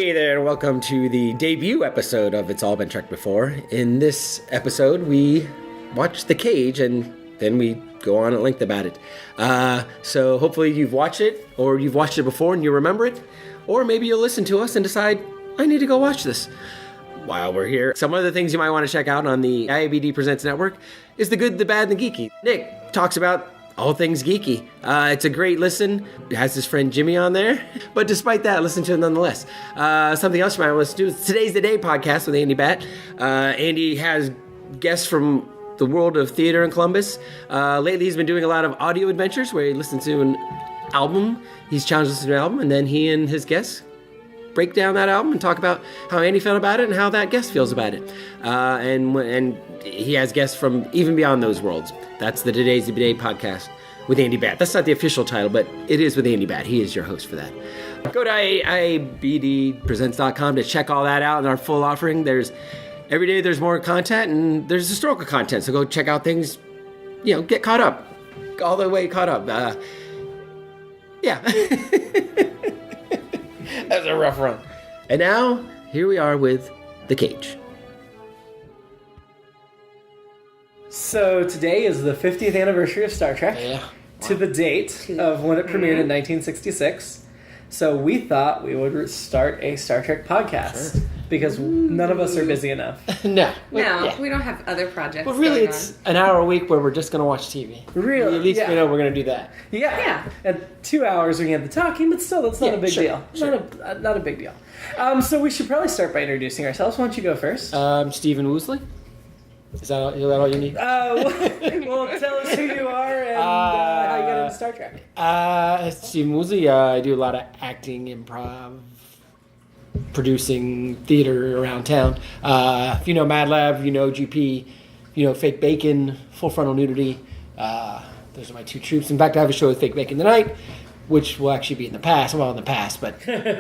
Hey there, and welcome to the debut episode of It's All Been Checked Before. In this episode, we watch The Cage, and then we go on at length about it. So hopefully you've watched it, or you've watched it before and you remember it, or maybe you'll listen to us and decide, I need to go watch this. While we're here, some other things you might want to check out on the IABD Presents network is The Good, the Bad, and the Geeky. Nick talks about all things geeky. It's a great listen. It has his friend Jimmy on there. But despite that, listen to it nonetheless. Something else you might want to listen to is Today's the Day podcast with Andy Batt. Andy has guests from the world of theater in Columbus. Lately, he's been doing a lot of audio adventures where he listens to an album. He's challenged us to an album, and then he and his guests break down that album and talk about how Andy felt about it and how that guest feels about it. And he has guests from even beyond those worlds. That's the Today's the Day podcast with Andy Batt. That's not the official title, but it is with Andy Batt. He is your host for that. Go to IABDpresents.com to check all that out and our full offering. Every day there's more content and there's historical content. So go check out things, get caught up. All the way caught up. Yeah. That's a rough run. And now, here we are with The Cage. So today is the 50th anniversary of Star Trek. Yeah. To the date of when it premiered in 1966. So we thought we would start a Star Trek podcast. Sure. Because none of us are busy enough. No, we don't have other projects. But really, it's an hour a week where we're just going to watch TV. Really? At least we know we're going to do that. Yeah. And 2 hours we can have the talking, but still, that's not a big deal. Sure. Not a big deal. So we should probably start by introducing ourselves. Why don't you go first? Stephen Woosley. Is that all you need? Well, tell us who you are and how you got into Star Trek. Stephen Woosley. I do a lot of acting, improv, producing theater around town. If you know Mad Lab, you know GP, Fake Bacon, Full Frontal Nudity. Those are my two troops. In fact, I have a show with Fake Bacon tonight, which will actually be in the past. Well, in the past, but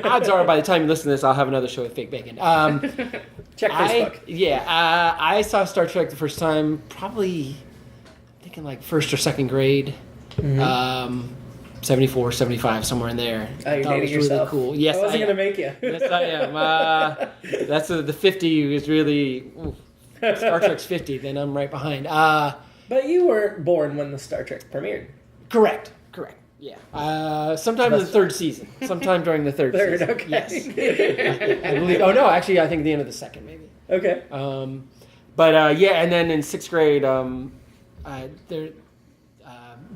odds are by the time you listen to this, I'll have another show with Fake Bacon. Check Facebook. I saw Star Trek the first time probably, thinking like first or second grade. Mm-hmm. 74, 75, somewhere in there. Oh, you're dating yourself. Really cool. Yes, I wasn't going to make you. Yes, I am. That's the 50 is really... Star Trek's 50, then I'm right behind. But you weren't born when the Star Trek premiered. Correct. Yeah. Sometime in the third season. Sometime during the third season. Okay. Yes. I believe... Oh, no, actually, I think the end of the second, maybe. Okay. And then in sixth grade,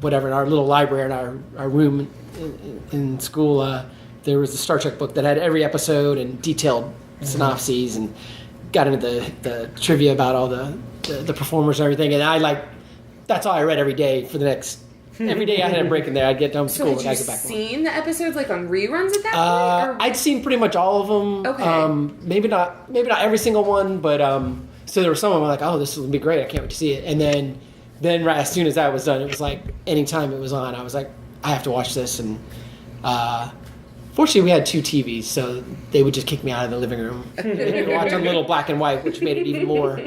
whatever, in our little library in our room in school, there was a Star Trek book that had every episode and detailed synopses and got into the trivia about all the performers and everything. And that's all I read every day for the next... Every day I had a break in there. I'd get done with school and I'd get back. So had you seen the episodes like on reruns at that point? I'd seen pretty much all of them. Okay. Maybe not every single one, but so there were some of them like, oh, this will be great. I can't wait to see it. And then right as soon as that was done, it was like anytime it was on, I was like, I have to watch this. And fortunately, we had two TVs, so they would just kick me out of the living room. And watch on little black and white, which made it even more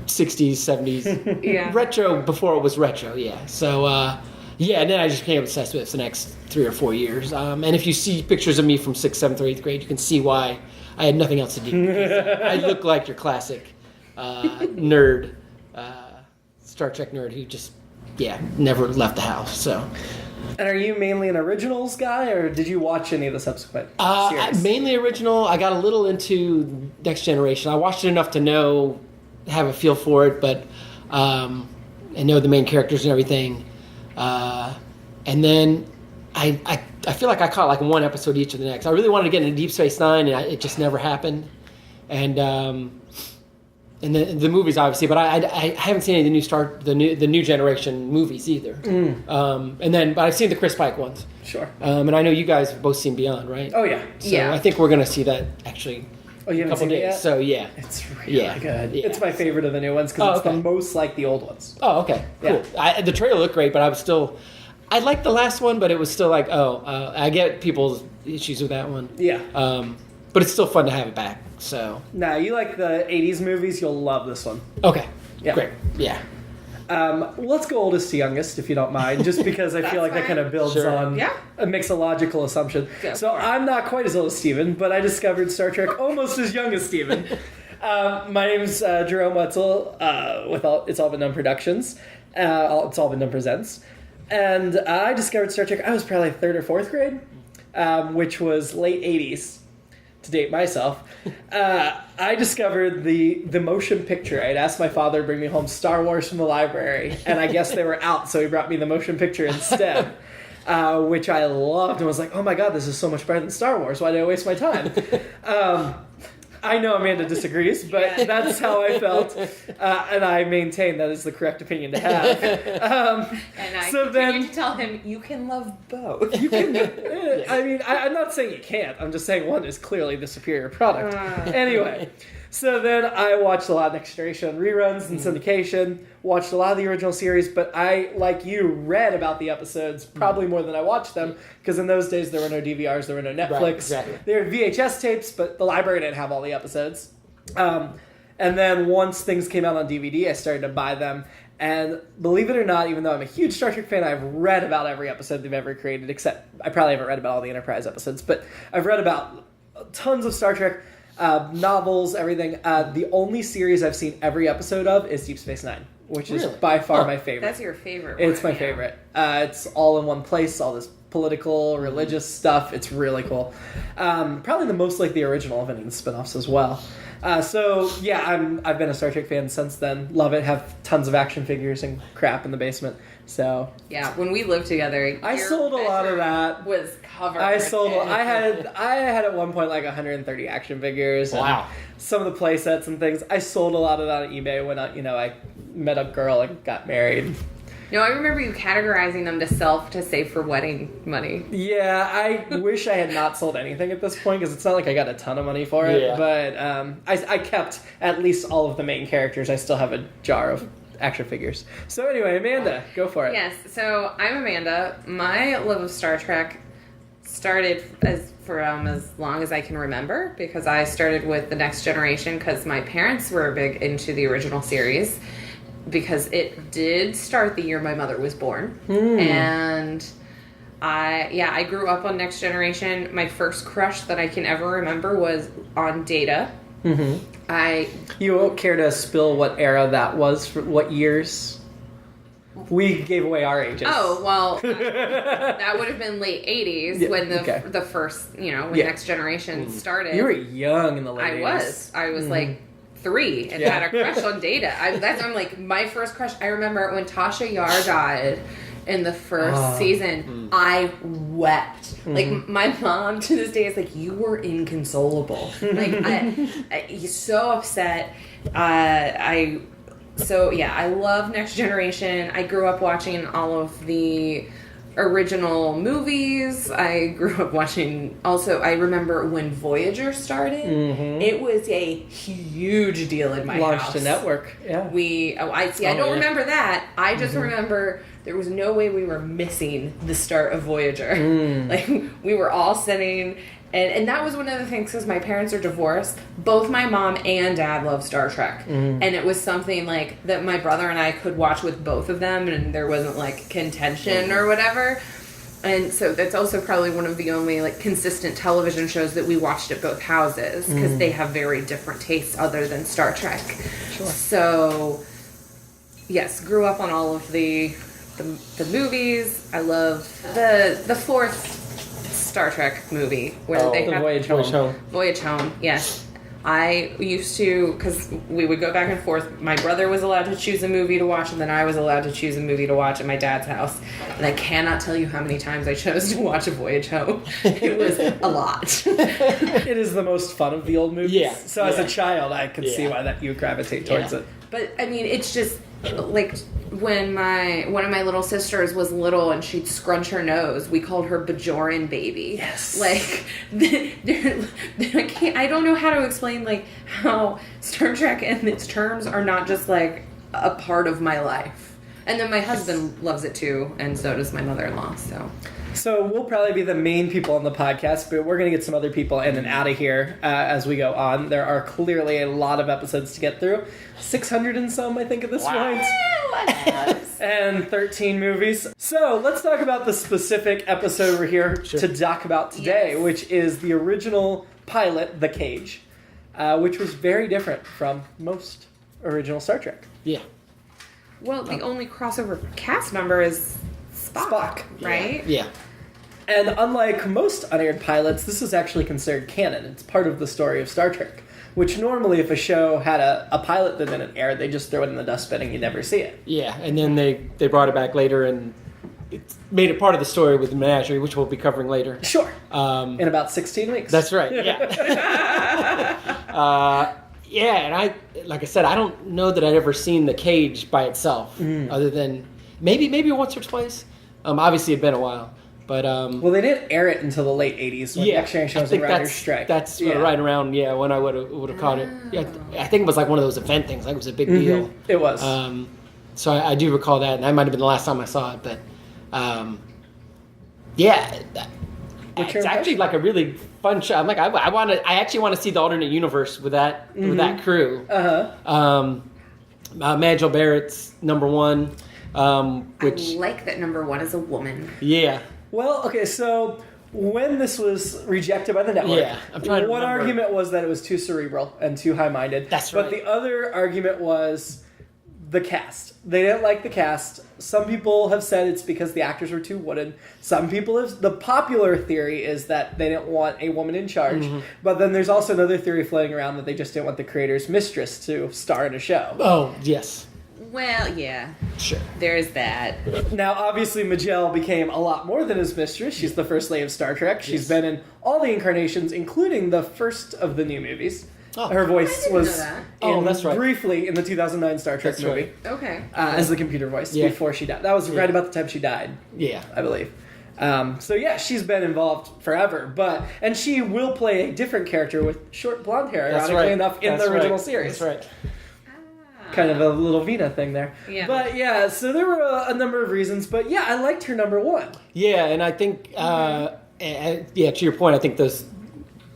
60s, 70s. Yeah. Retro before it was retro, yeah. So, and then I just became obsessed with it for the next 3 or 4 years. And if you see pictures of me from 6th, 7th, or 8th grade, you can see why I had nothing else to do. I look like your classic nerd. Star Trek nerd who just, never left the house. So, and are you mainly an originals guy, or did you watch any of the subsequent series? Mainly original. I got a little into Next Generation. I watched it enough to have a feel for it, but and know the main characters and everything. And then I feel like I caught like one episode each of the next. I really wanted to get into Deep Space Nine, and it just never happened. And the movies, obviously, but I haven't seen any of the new generation movies either. But I've seen the Chris Pike ones. Sure. And I know you guys have both seen Beyond, right? Oh yeah. So I think we're gonna see that actually. Oh, you haven't seen it yet? So yeah, it's really good. Yeah. It's my favorite of the new ones because it's the most like the old ones. Oh, okay, cool. Yeah. The trailer looked great, but I liked the last one, but it was still like, I get people's issues with that one. Yeah. But it's still fun to have it back. So. Nah, you like the '80s movies? You'll love this one. Okay. Yeah. Great. Yeah. Let's go oldest to youngest, if you don't mind, just because I feel like that kind of builds on a mixological assumption. So I'm not quite as old as Steven, but I discovered Star Trek almost as young as Steven. My name's Jerome Wetzel with It's All Been Done Productions. It's All Been Done Presents. And I discovered Star Trek, I was probably 3rd or 4th grade, which was late 80s. To date myself, I discovered the motion picture. I'd asked my father to bring me home Star Wars from the library, and I guess they were out, so he brought me the motion picture instead, which I loved and was like, oh my god, this is so much better than Star Wars. Why did I waste my time? I know Amanda disagrees, but that's how I felt, and I maintain that is the correct opinion to have. And I continue to tell him, you can love both. You can. I mean, I'm not saying you can't. I'm just saying one is clearly the superior product. Anyway, so then I watched a lot of Next Generation reruns and syndication, watched a lot of the original series, but I, like you, read about the episodes probably more than I watched them, because in those days there were no DVRs, there were no Netflix. Right, exactly. There were VHS tapes, but the library didn't have all the episodes. And then once things came out on DVD, I started to buy them. And believe it or not, even though I'm a huge Star Trek fan, I've read about every episode they've ever created, except I probably haven't read about all the Enterprise episodes, but I've read about tons of Star Trek novels, everything. The only series I've seen every episode of is Deep Space Nine, which is by far my favorite. That's your favorite one. It's my favorite. It's all in one place, all this political, religious stuff. It's really cool. Probably the most like the original of any of the spin-offs as well. So yeah, I've been a Star Trek fan since then. Love it. Have tons of action figures and crap in the basement. So yeah, when we lived together, I sold a lot of that. Was covered. I had at one point like 130 action figures. And some of the play sets and things. I sold a lot of that on eBay when I met a girl and got married. No, I remember you categorizing them to save for wedding money. Yeah, I wish I had not sold anything at this point, because it's not like I got a ton of money for it. Yeah. But I kept at least all of the main characters. I still have a jar of action figures. So anyway, Amanda, go for it. Yes, so I'm Amanda. My love of Star Trek started as long as I can remember, because I started with The Next Generation because my parents were big into the original series, because it did start the year my mother was born. And I grew up on Next Generation. My first crush that I can ever remember was on Data. You won't care to spill what era that was, for what years? We gave away our ages. Oh, well, that would have been late 80s when the first, when Next Generation started. You were young in the late 80s. I was like 3 and had a crush on Data. I'm like, my first crush. I remember when Tasha Yar died in the first season, I wept. Like, my mom to this day is like, you were inconsolable. Like, he's so upset. I love Next Generation. I grew up watching all of the original movies. I grew up watching, also, I remember when Voyager started, it was a huge deal in my house. Launched a network, yeah. I don't remember that. I just remember there was no way we were missing the start of Voyager. Like, we were all sitting, and that was one of the things, because my parents are divorced. Both my mom and dad love Star Trek. And it was something like that my brother and I could watch with both of them, and there wasn't like contention or whatever. And so that's also probably one of the only like consistent television shows that we watched at both houses, because they have very different tastes other than Star Trek. Sure. So yes, grew up on all of the movies. I love the fourth Star Trek movie where they have Voyage Home. Voyage Home, yes. I used to, because we would go back and forth. My brother was allowed to choose a movie to watch, and then I was allowed to choose a movie to watch at my dad's house. And I cannot tell you how many times I chose to watch A Voyage Home. It was a lot. It is the most fun of the old movies. Yeah. So as a child, I could see why that you gravitate towards it. But I mean, it's just like when one of my little sisters was little and she'd scrunch her nose, we called her Bajoran baby. Yes. Like, I don't know how to explain like how Star Trek and its terms are not just like a part of my life. And then my husband loves it too, and so does my mother-in-law. So we'll probably be the main people on the podcast, but we're going to get some other people in and out of here as we go on. There are clearly a lot of episodes to get through. 600 and some, I think, at this point. And 13 movies. So let's talk about the specific episode we're here to talk about today, which is the original pilot, The Cage, which was very different from most original Star Trek. Yeah. Well, the only crossover cast member is Spock, right? Yeah. And unlike most unaired pilots, this is actually considered canon. It's part of the story of Star Trek, which normally if a show had a pilot that didn't air, they just throw it in the dustbin and you never see it. Yeah, and then they brought it back later and it made it part of the story with the Menagerie, which we'll be covering later. Sure. In about 16 weeks. That's right, yeah. Yeah, and like I said, I don't know that I'd ever seen The Cage by itself, other than maybe once or twice. Obviously, it'd been a while. But well, they didn't air it until the late 80s when Next Generation was in writer's strike. That's right around when I would have caught it. Yeah, I think it was like one of those event things. Like it was a big deal. It was. So I do recall that, and that might have been the last time I saw it. But it's actually like a really fun show. I'm like I actually want to see the alternate universe with that crew. Majel Barrett's number one. Which I like that number one is a woman. Yeah. Well, okay, so when this was rejected by the network, one argument was that it was too cerebral and too high-minded. That's right. But the other argument was the cast. They didn't like the cast. Some people have said it's because the actors were too wooden. Some people have... The popular theory is that they didn't want a woman in charge. But then there's also another theory floating around that they just didn't want the creator's mistress to star in a show. Oh, yes. Well, yeah. Sure. There's that. Now, obviously, Majel became a lot more than his mistress. She's the first lady of Star Trek. She's been in all the incarnations, including the first of the new movies. Oh. Her voice was briefly in the 2009 Star Trek movie. Right. Okay. As the computer voice before she died. That was right about the time she died. Yeah. I believe. So yeah, she's been involved forever, and she will play a different character with short blonde hair, ironically enough, in the original series. That's right. Kind of a little Vina thing there. Yeah. But yeah, so there were a number of reasons, but yeah, I liked her number one. Yeah, and I think, to your point, I think those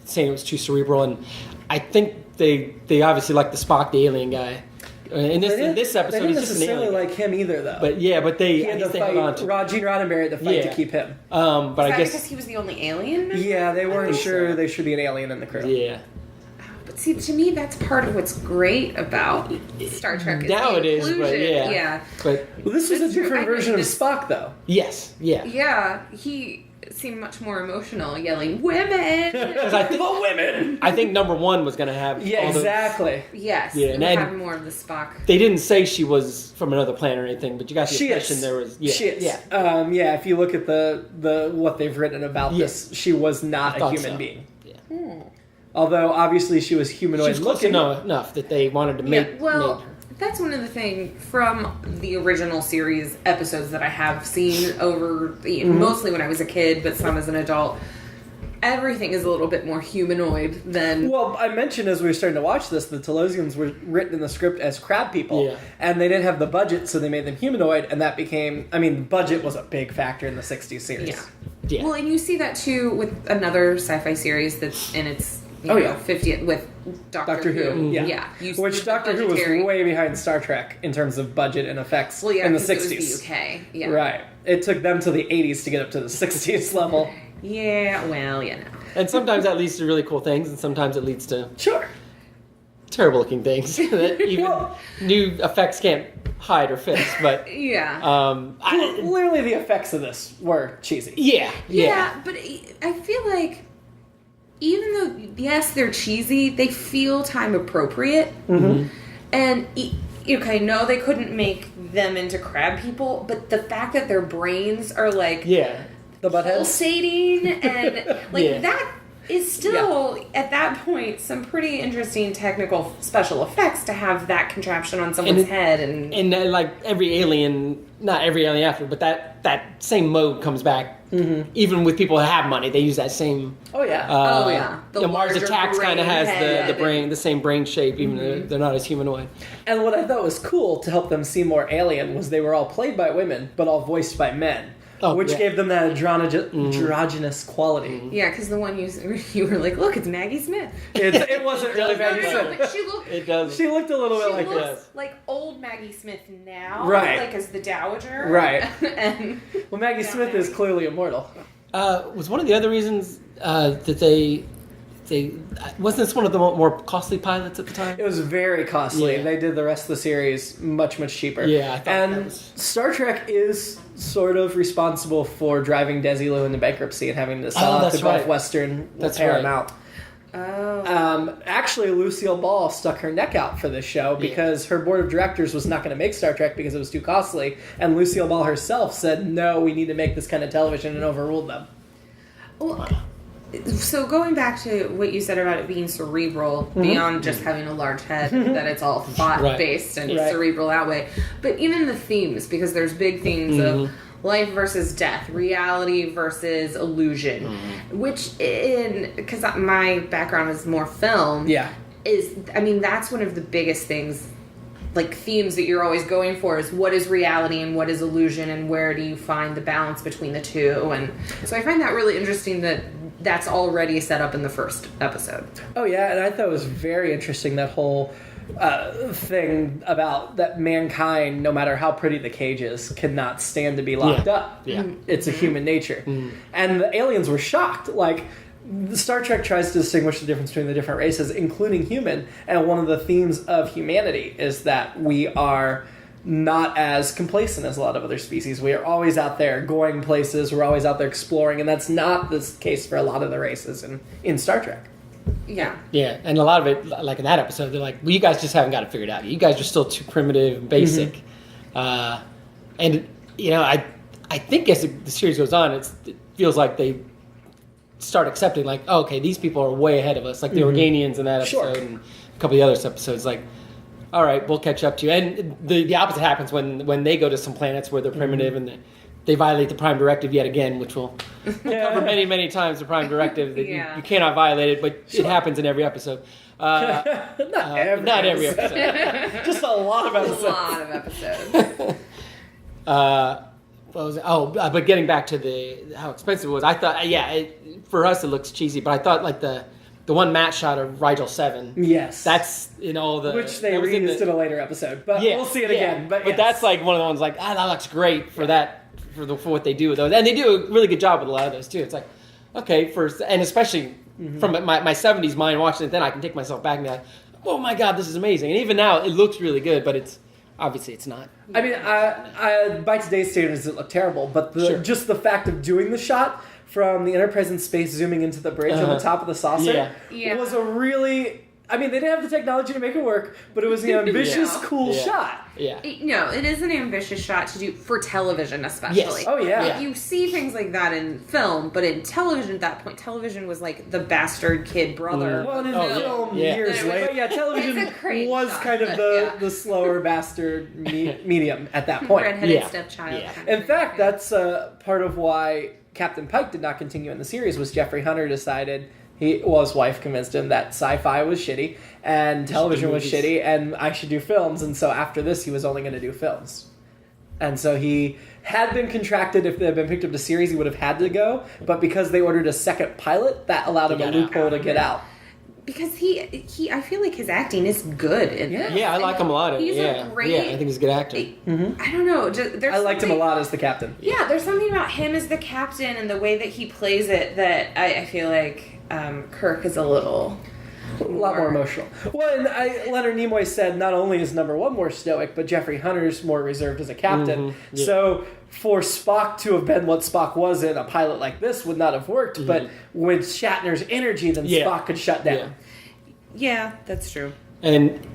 saying it was too cerebral, and I think they obviously like the Spock, the alien guy. In this episode, they didn't he's just an alien. like him either, though. But they had to fight. Gene Roddenberry had to fight to keep him. But I guess because he was the only alien. Yeah, they weren't sure there should be an alien in the crew. Yeah. But see, to me, that's part of what's great about Star Trek. Now it is, but yeah. But this was a different version of Spock, though. Yes. Yeah. Yeah, he seemed much more emotional, yelling "Women!" Because I think women. I think number one was going to have exactly. Yes, yeah, and have more of the Spock. They didn't say she was from another planet or anything, but you got the impression there was. Yeah, she is. Yeah. If you look at the what they've written about this, she was not a human being. Yeah. Although obviously she was humanoid looking enough that they wanted to make. Well, that's one of the things from the original series episodes that I have seen over mostly when I was a kid, but some as an adult. Everything is a little bit more humanoid than... Well, I mentioned as we were starting to watch this, the Telosians were written in the script as crab people, and they didn't have the budget, so they made them humanoid, and that became... I mean, budget was a big factor in the 60s series. Yeah. Well, and you see that, too, with another sci-fi series that's in its... 50th with Doctor Who. Yeah. Which Doctor Who was way behind Star Trek in terms of budget and effects in the 60s. It was the UK. Yeah. Right. It took them to the 80s to get up to the 60s level. Yeah, well, And sometimes that leads to really cool things, and sometimes it leads to terrible looking things that even new effects can't hide or fix. But clearly the effects of this were cheesy. Yeah, but I feel like even though, yes, they're cheesy, they feel time appropriate. Mm-hmm. And, no, they couldn't make them into crab people, but the fact that their brains are, like, the buttheads pulsating and, that is still, at that point, some pretty interesting technical special effects to have that contraption on someone's head. And like every alien, not every alien after, but that same mode comes back. Mm-hmm. Even with people who have money, they use that same. Oh yeah. The Mars Attacks kind of has the same brain shape, even though they're not as humanoid. And what I thought was cool to help them seem more alien was they were all played by women, but all voiced by men. Which gave them that androgynous quality. Yeah, because the one you were like, look, it's Maggie Smith. It wasn't really Maggie Smith. But she looked. It does. She looked a little bit like this. Like old Maggie Smith now, right? Like as the Dowager, right? Well, Maggie Smith is clearly immortal. Was one of the other reasons that they wasn't this one of the more costly pilots at the time? It was very costly. Yeah. They did the rest of the series much cheaper. Yeah, I thought and Star Trek is sort of responsible for driving Desilu into bankruptcy and having to sell out the Gulf Western with Paramount. Oh. Actually, Lucille Ball stuck her neck out for this show because her board of directors was not going to make Star Trek because it was too costly, and Lucille Ball herself said, "No, we need to make this kind of television," and overruled them. Well, so going back to what you said about it being cerebral, beyond just having a large head, that it's all thought-based and cerebral that way. But even the themes, because there's big themes of life versus death, reality versus illusion, which because my background is more film, that's one of the biggest things, like themes that you're always going for is what is reality and what is illusion and where do you find the balance between the two. And so I find that really interesting that that's already set up in the first episode. Oh yeah, and I thought it was very interesting, that whole thing about that mankind, no matter how pretty the cage is, cannot stand to be locked up. Yeah. It's a human nature. And the aliens were shocked. Like, Star Trek tries to distinguish the difference between the different races, including human, and one of the themes of humanity is that we are not as complacent as a lot of other species. We are always out there going places, we're always out there exploring, and that's not the case for a lot of the races in Star Trek. Yeah. Yeah, and a lot of it, like in that episode, they're like, well, you guys just haven't got it figured out. You guys are still too primitive and basic. And, you know, I think as the series goes on, it feels like they start accepting, like, oh, okay, these people are way ahead of us, like the Organians in that episode and a couple of the other episodes, like, all right, we'll catch up to you. And the opposite happens when they go to some planets where they're primitive and they violate the Prime Directive yet again, which we'll cover many times, the Prime Directive. That you cannot violate it, but it happens in every episode. Not every episode. Just a lot of episodes. A lot of episodes. What was it? But getting back to how expensive it was, I thought, for us it looks cheesy, but I thought like the one matte shot of Rigel 7. Yes. That's in all the... Which they reused in a later episode, but we'll see it again. But that's like one of the ones like, that looks great for that, for what they do with those. And they do a really good job with a lot of those too. It's like, okay, and especially from my 70s mind watching it, then I can take myself back and be like, oh my God, this is amazing. And even now, it looks really good, but obviously it's not. I mean, by today's standards, it looked terrible, but just the fact of doing the shot from the Enterprise in space zooming into the bridge on the top of the saucer was a really... I mean, they didn't have the technology to make it work, but it was an ambitious, cool shot. Yeah. It is an ambitious shot to do for television, especially. Yes. Oh, yeah. Like, you see things like that in film, but in television at that point, television was like the bastard kid brother. Well, in film, years later. Yeah, television was kind of the slower bastard medium at that point. Redheaded stepchild. Yeah. In fact, that's part of why Captain Pike did not continue in the series, was Jeffrey Hunter decided... his wife convinced him that sci-fi was shitty and television was shitty and I should do films. And so after this, he was only going to do films. And so he had been contracted. If they had been picked up to series, he would have had to go. But because they ordered a second pilot, that allowed him a loophole to get out. Because I feel like his acting is good in this. Yeah, I like him a lot. He's a great... I think he's a good actor. I don't know. I liked him a lot as the captain. Yeah, there's something about him as the captain and the way that he plays it that I feel like Kirk is a lot more emotional. Well, and Leonard Nimoy said not only is number one more stoic, but Jeffrey Hunter's more reserved as a captain. Yeah. So for Spock to have been what Spock was in a pilot like this would not have worked, but with Shatner's energy, then Spock could shut down. Yeah, that's true. And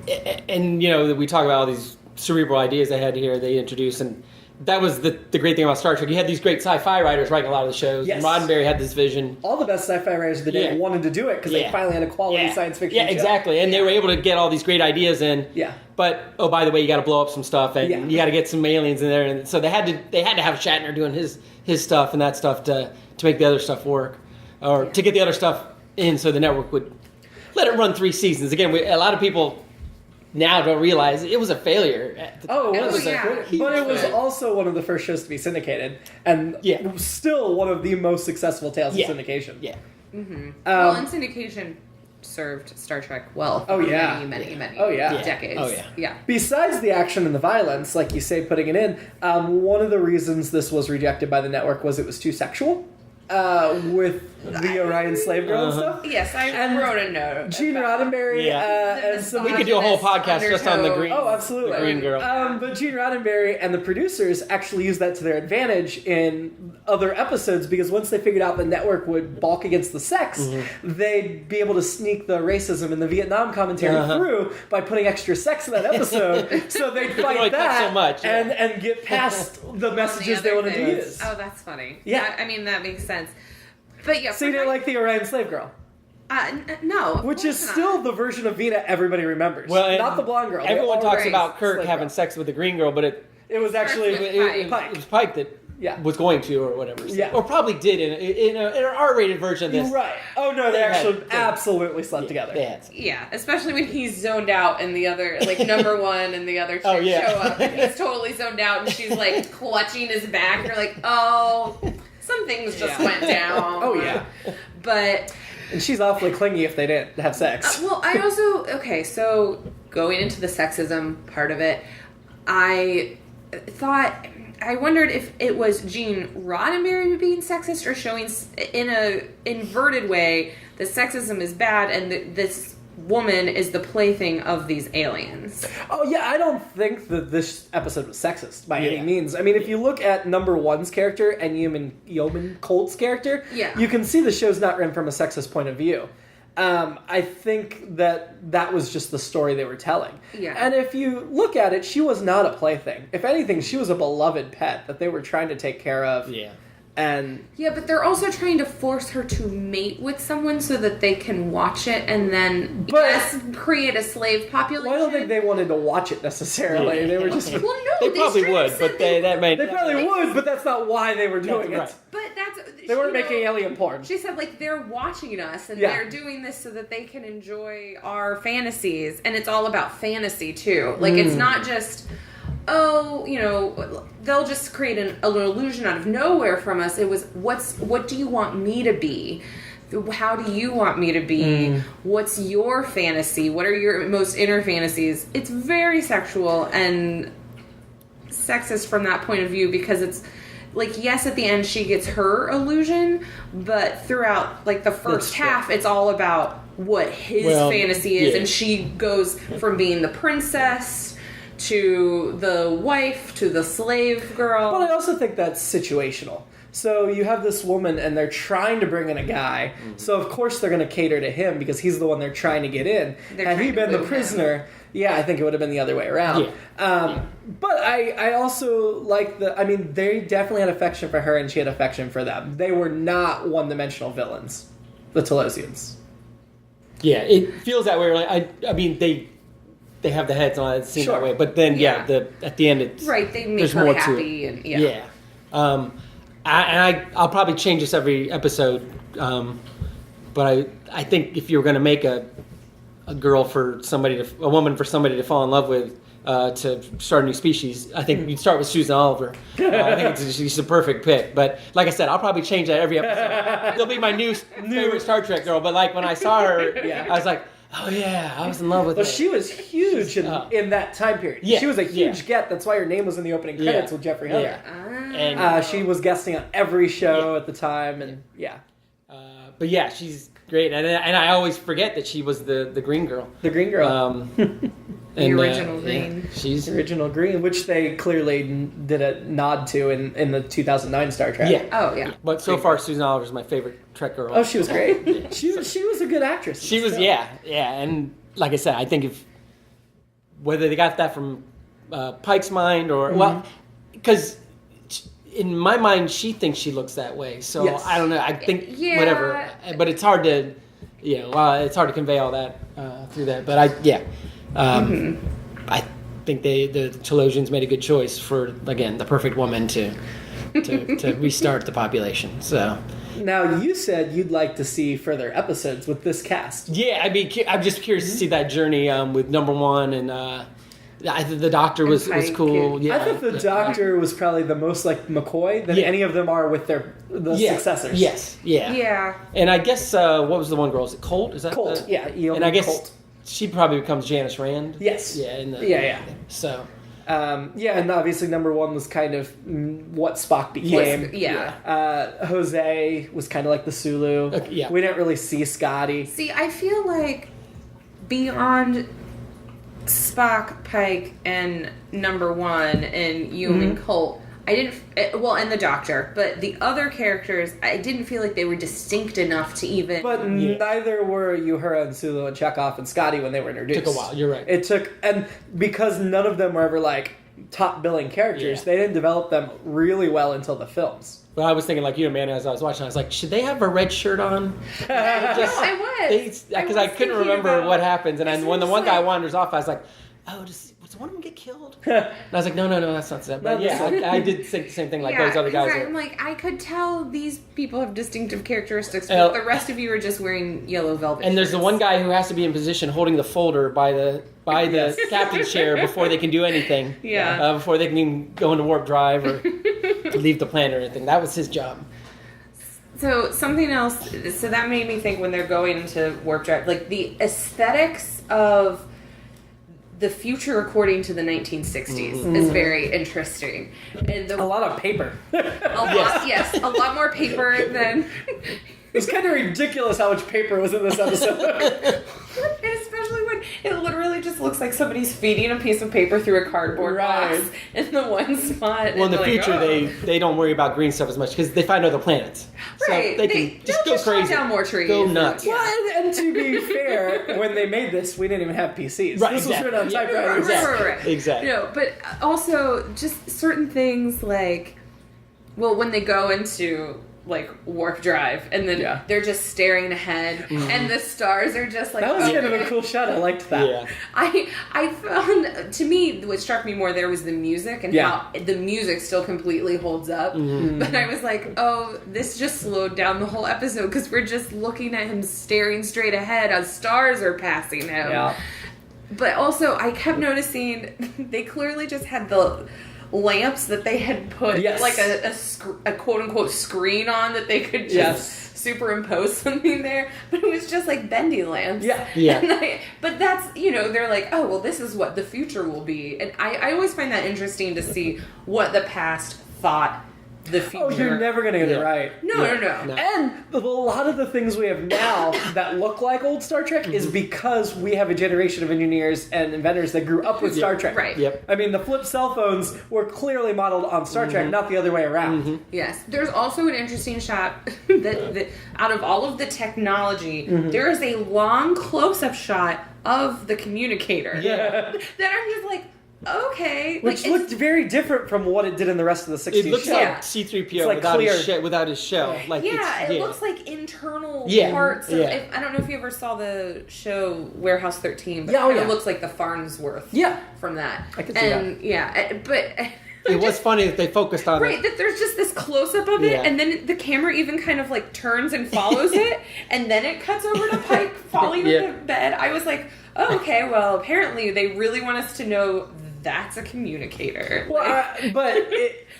you know, we talk about all these cerebral ideas they had here, they introduced, and that was the great thing about Star Trek. You had these great sci-fi writers writing a lot of the shows. Yes. And Roddenberry had this vision. All the best sci-fi writers of the day wanted to do it because they finally had a quality science fiction show. Exactly. And they were able to get all these great ideas in. Yeah. But, oh, by the way, you got to blow up some stuff, and you got to get some aliens in there. And so they had to have Shatner doing his stuff and that stuff to make the other stuff work. Or to get the other stuff in so the network would let it run 3 seasons. Again, a lot of people now don't realize it was a failure. It was but it was also one of the first shows to be syndicated, and still one of the most successful tales of syndication. Yeah. Mm-hmm. And syndication served Star Trek well for many decades. Yeah. Besides the action and the violence, like you say, putting it in, one of the reasons this was rejected by the network was it was too sexual. With the Orion slave girl and stuff. Yes, I wrote a note. Gene Roddenberry and some... We could do a whole podcast just on the green. Oh, absolutely. The green girl. But Gene Roddenberry and the producers actually used that to their advantage in other episodes because once they figured out the network would balk against the sex, they'd be able to sneak the racism and the Vietnam commentary through by putting extra sex in that episode. So they'd fight that so much, and get past the messages they wanted to use. Oh, that's funny. Yeah. I mean, that makes sense. But yeah, so you didn't like the Orion slave girl? No. Which is still the version of Vina everybody remembers. Well, not the blonde girl. Everyone talks about Kirk having sex with the green girl, but it was actually it was Pike that was going to or whatever. So, or probably did in an R-rated version of this. Right. Oh, no, they actually absolutely slept together. Yeah, especially when he's zoned out and the other, like, number one and the other chick show up. And he's totally zoned out and she's, like, clutching his back. You're like, oh... Some things just went down. Oh, yeah. But... And she's awfully clingy if they didn't have sex. Well, I also... Okay, so going into the sexism part of it, I wondered if it was Gene Roddenberry being sexist or showing in a inverted way that sexism is bad and this woman is the plaything of these aliens. Oh, yeah, I don't think that this episode was sexist by any means. I mean, if you look at number one's character and Yeoman Colt's character, you can see the show's not written from a sexist point of view. I think that was just the story they were telling. Yeah. And if you look at it, she was not a plaything. If anything, she was a beloved pet that they were trying to take care of. Yeah. And but they're also trying to force her to mate with someone so that they can watch it and then create a slave population. Well, I don't think they wanted to watch it necessarily. They were just... Well, no, they probably would, but they probably would, but that's not why they were doing it. But they weren't making alien porn. She said, like, they're watching us and they're doing this so that they can enjoy our fantasies. And it's all about fantasy, too. Like, it's not just... oh, they'll just create an illusion out of nowhere from us. It was, what do you want me to be? How do you want me to be? What's your fantasy? What are your most inner fantasies? It's very sexual and sexist from that point of view because it's, like, yes, at the end she gets her illusion, but throughout, like, the first half, it's all about what his fantasy is, and she goes from being the princess to the wife, to the slave girl. But I also think that's situational. So you have this woman and they're trying to bring in a guy. So of course they're going to cater to him because he's the one they're trying to get in. Had he been the prisoner, I think it would have been the other way around. But I also like they definitely had affection for her and she had affection for them. They were not one-dimensional villains, the Telosians. Yeah, it feels that way. Like, I mean, they have the heads on it. It seems that way. But then, at the end, it's... Right, they make her happy. And, I'll probably change this every episode. But I think if you were going to make a girl for somebody a woman for somebody to fall in love with to start a new species, I think you'd start with Susan Oliver. I think she's the perfect pick. But like I said, I'll probably change that every episode. It'll be my new favorite Star Trek girl. But like when I saw her, I was like, oh yeah, I was in love with her. Well, she was huge in that time period. Yeah, she was a huge get. That's why her name was in the opening credits with Jeffrey Hunter. And she was guesting on every show at the time, and but yeah, she's great. And I always forget that she was the green girl. The green girl. The original green. Yeah, she's the original green, which they clearly did a nod to in the 2009 Star Trek. Yeah. Oh, yeah. But so far, Susan Oliver is my favorite Trek girl. Oh, she was great. she was a good actress. She was, yeah. And like I said, I think whether they got that from Pike's mind or, well, because in my mind, she thinks she looks that way. So Yes. I don't know. I think whatever, but it's hard to, it's hard to convey all that through that. But I think the Chalosians made a good choice for, again, the perfect woman to restart the population. So. Now, you said you'd like to see further episodes with this cast. Yeah, I'm just curious to see that journey with number one, and I think the Doctor was cool. Yeah, I think the Doctor was probably the most like McCoy than any of them are with the successors. Yes, yeah. And I guess what was the one girl? Is it Colt? Is that Colt? And I guess Colt. She probably becomes Janice Rand. Yes. Yeah. So. And obviously number one was kind of what Spock became. Jose was kind of like the Sulu. We didn't really see Scotty. See, I feel like beyond Spock, Pike, and number one, and Ewan and Colt, I didn't. And the Doctor, but the other characters, I didn't feel like they were distinct enough to even. But neither were Uhura and Sulu and Chekhov and Scotty when they were introduced. It took a while. You're right. It took, and because none of them were ever like top billing characters, they didn't develop them really well until the films. Well, I was thinking like you, man, as I was watching, I was like, should they have a red shirt on? I was. Because I couldn't remember what happens. And then when the one guy wanders off, I was like, oh, does one of them get killed? And I was like, no, that's not that. But I did think the same thing like those other guys. I'm like, I could tell these people have distinctive characteristics, but the rest of you are just wearing yellow velvet And there's shirts. the one guy who has to be in position holding the folder by the captain's chair before they can do anything. Before they can go into warp drive or leave the planet or anything. That was his job. So something else, so that made me think when they're going into warp drive, like the aesthetics of the future according to the 1960s is very interesting. And a lot of paper. A lot more paper than... It's kind of ridiculous how much paper was in this episode. And especially when it literally just looks like somebody's feeding a piece of paper through a cardboard box in the one spot. Well, in the future, they don't worry about green stuff as much because they find other planets. Right. So they can just go crazy. Down more trees. Go nuts. Well, and to be fair, when they made this, we didn't even have PCs. Right, this was written on typewriters. Right. Exactly. No, but also just certain things like, well, when they go into like warp drive and then they're just staring ahead and the stars are just like, that was kind of a cool shot. I liked that. I found, to me, what struck me more there was the music and how the music still completely holds up. But I was like, oh, this just slowed down the whole episode because we're just looking at him staring straight ahead as stars are passing him. But also I kept noticing they clearly just had the lamps that they had put like a quote-unquote screen on that they could just superimpose something there, but it was just like bendy lamps. But that's, they're like, oh, well, this is what the future will be. And I always find that interesting to see what the past thought the future. Oh, you're never going to get it right. No. And a lot of the things we have now that look like old Star Trek is because we have a generation of engineers and inventors that grew up with Star Trek. Right. I mean, the flip cell phones were clearly modeled on Star Trek, not the other way around. Yes. There's also an interesting shot that out of all of the technology, there is a long close-up shot of the communicator. That I'm just like, okay. Which looked very different from what it did in the rest of the 60s It looks show. like C-3PO like without his shell. Like it looks like internal parts. I don't know if you ever saw the show Warehouse 13, but it looks like the Farnsworth from that. I could see that. But... It was funny that they focused on that there's just this close-up of it, and then the camera even kind of like turns and follows it, and then it cuts over to Pike falling on the bed. I was like, oh, okay, well, apparently they really want us to know that's a communicator. Well,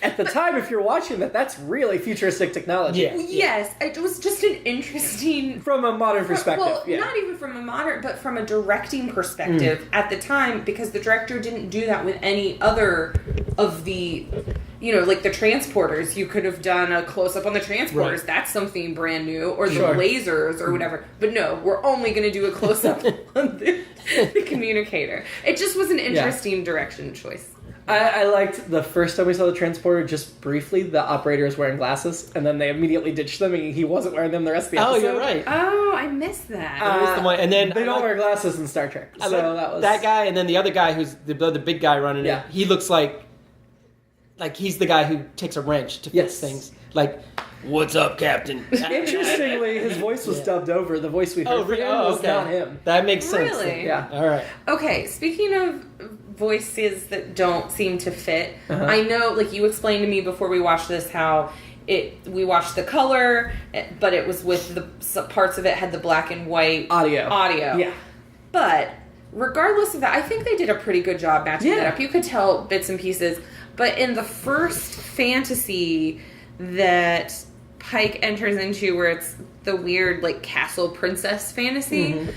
at the time, if you're watching that's really futuristic technology. Yes, it was just an interesting... From a modern perspective, not even from a modern, but from a directing perspective at the time, because the director didn't do that with any other of the... like the transporters. You could have done a close-up on the transporters. Right. That's something brand new. Or the lasers or whatever. But no, we're only going to do a close-up on the communicator. It just was an interesting direction choice. I liked the first time we saw the transporter, just briefly, the operator was wearing glasses, and then they immediately ditched them, and he wasn't wearing them the rest of the episode. Oh, you're right. Oh, I missed that. And then they don't wear glasses in Star Trek. So that was... That guy, and then the other guy who's the big guy running it, he looks like like he's the guy who takes a wrench to fix things. Like, what's up, Captain? Interestingly, his voice was dubbed over. The voice we heard for him was not him. That makes sense. Really? Yeah. All right. Okay, speaking of voices that don't seem to fit, I know, like you explained to me before we watched this how we watched the color, but it was with the parts of it had the black and white audio. Yeah. But regardless of that, I think they did a pretty good job matching that up. You could tell bits and pieces. But in the first fantasy that Pike enters into, where it's the weird, like, castle princess fantasy,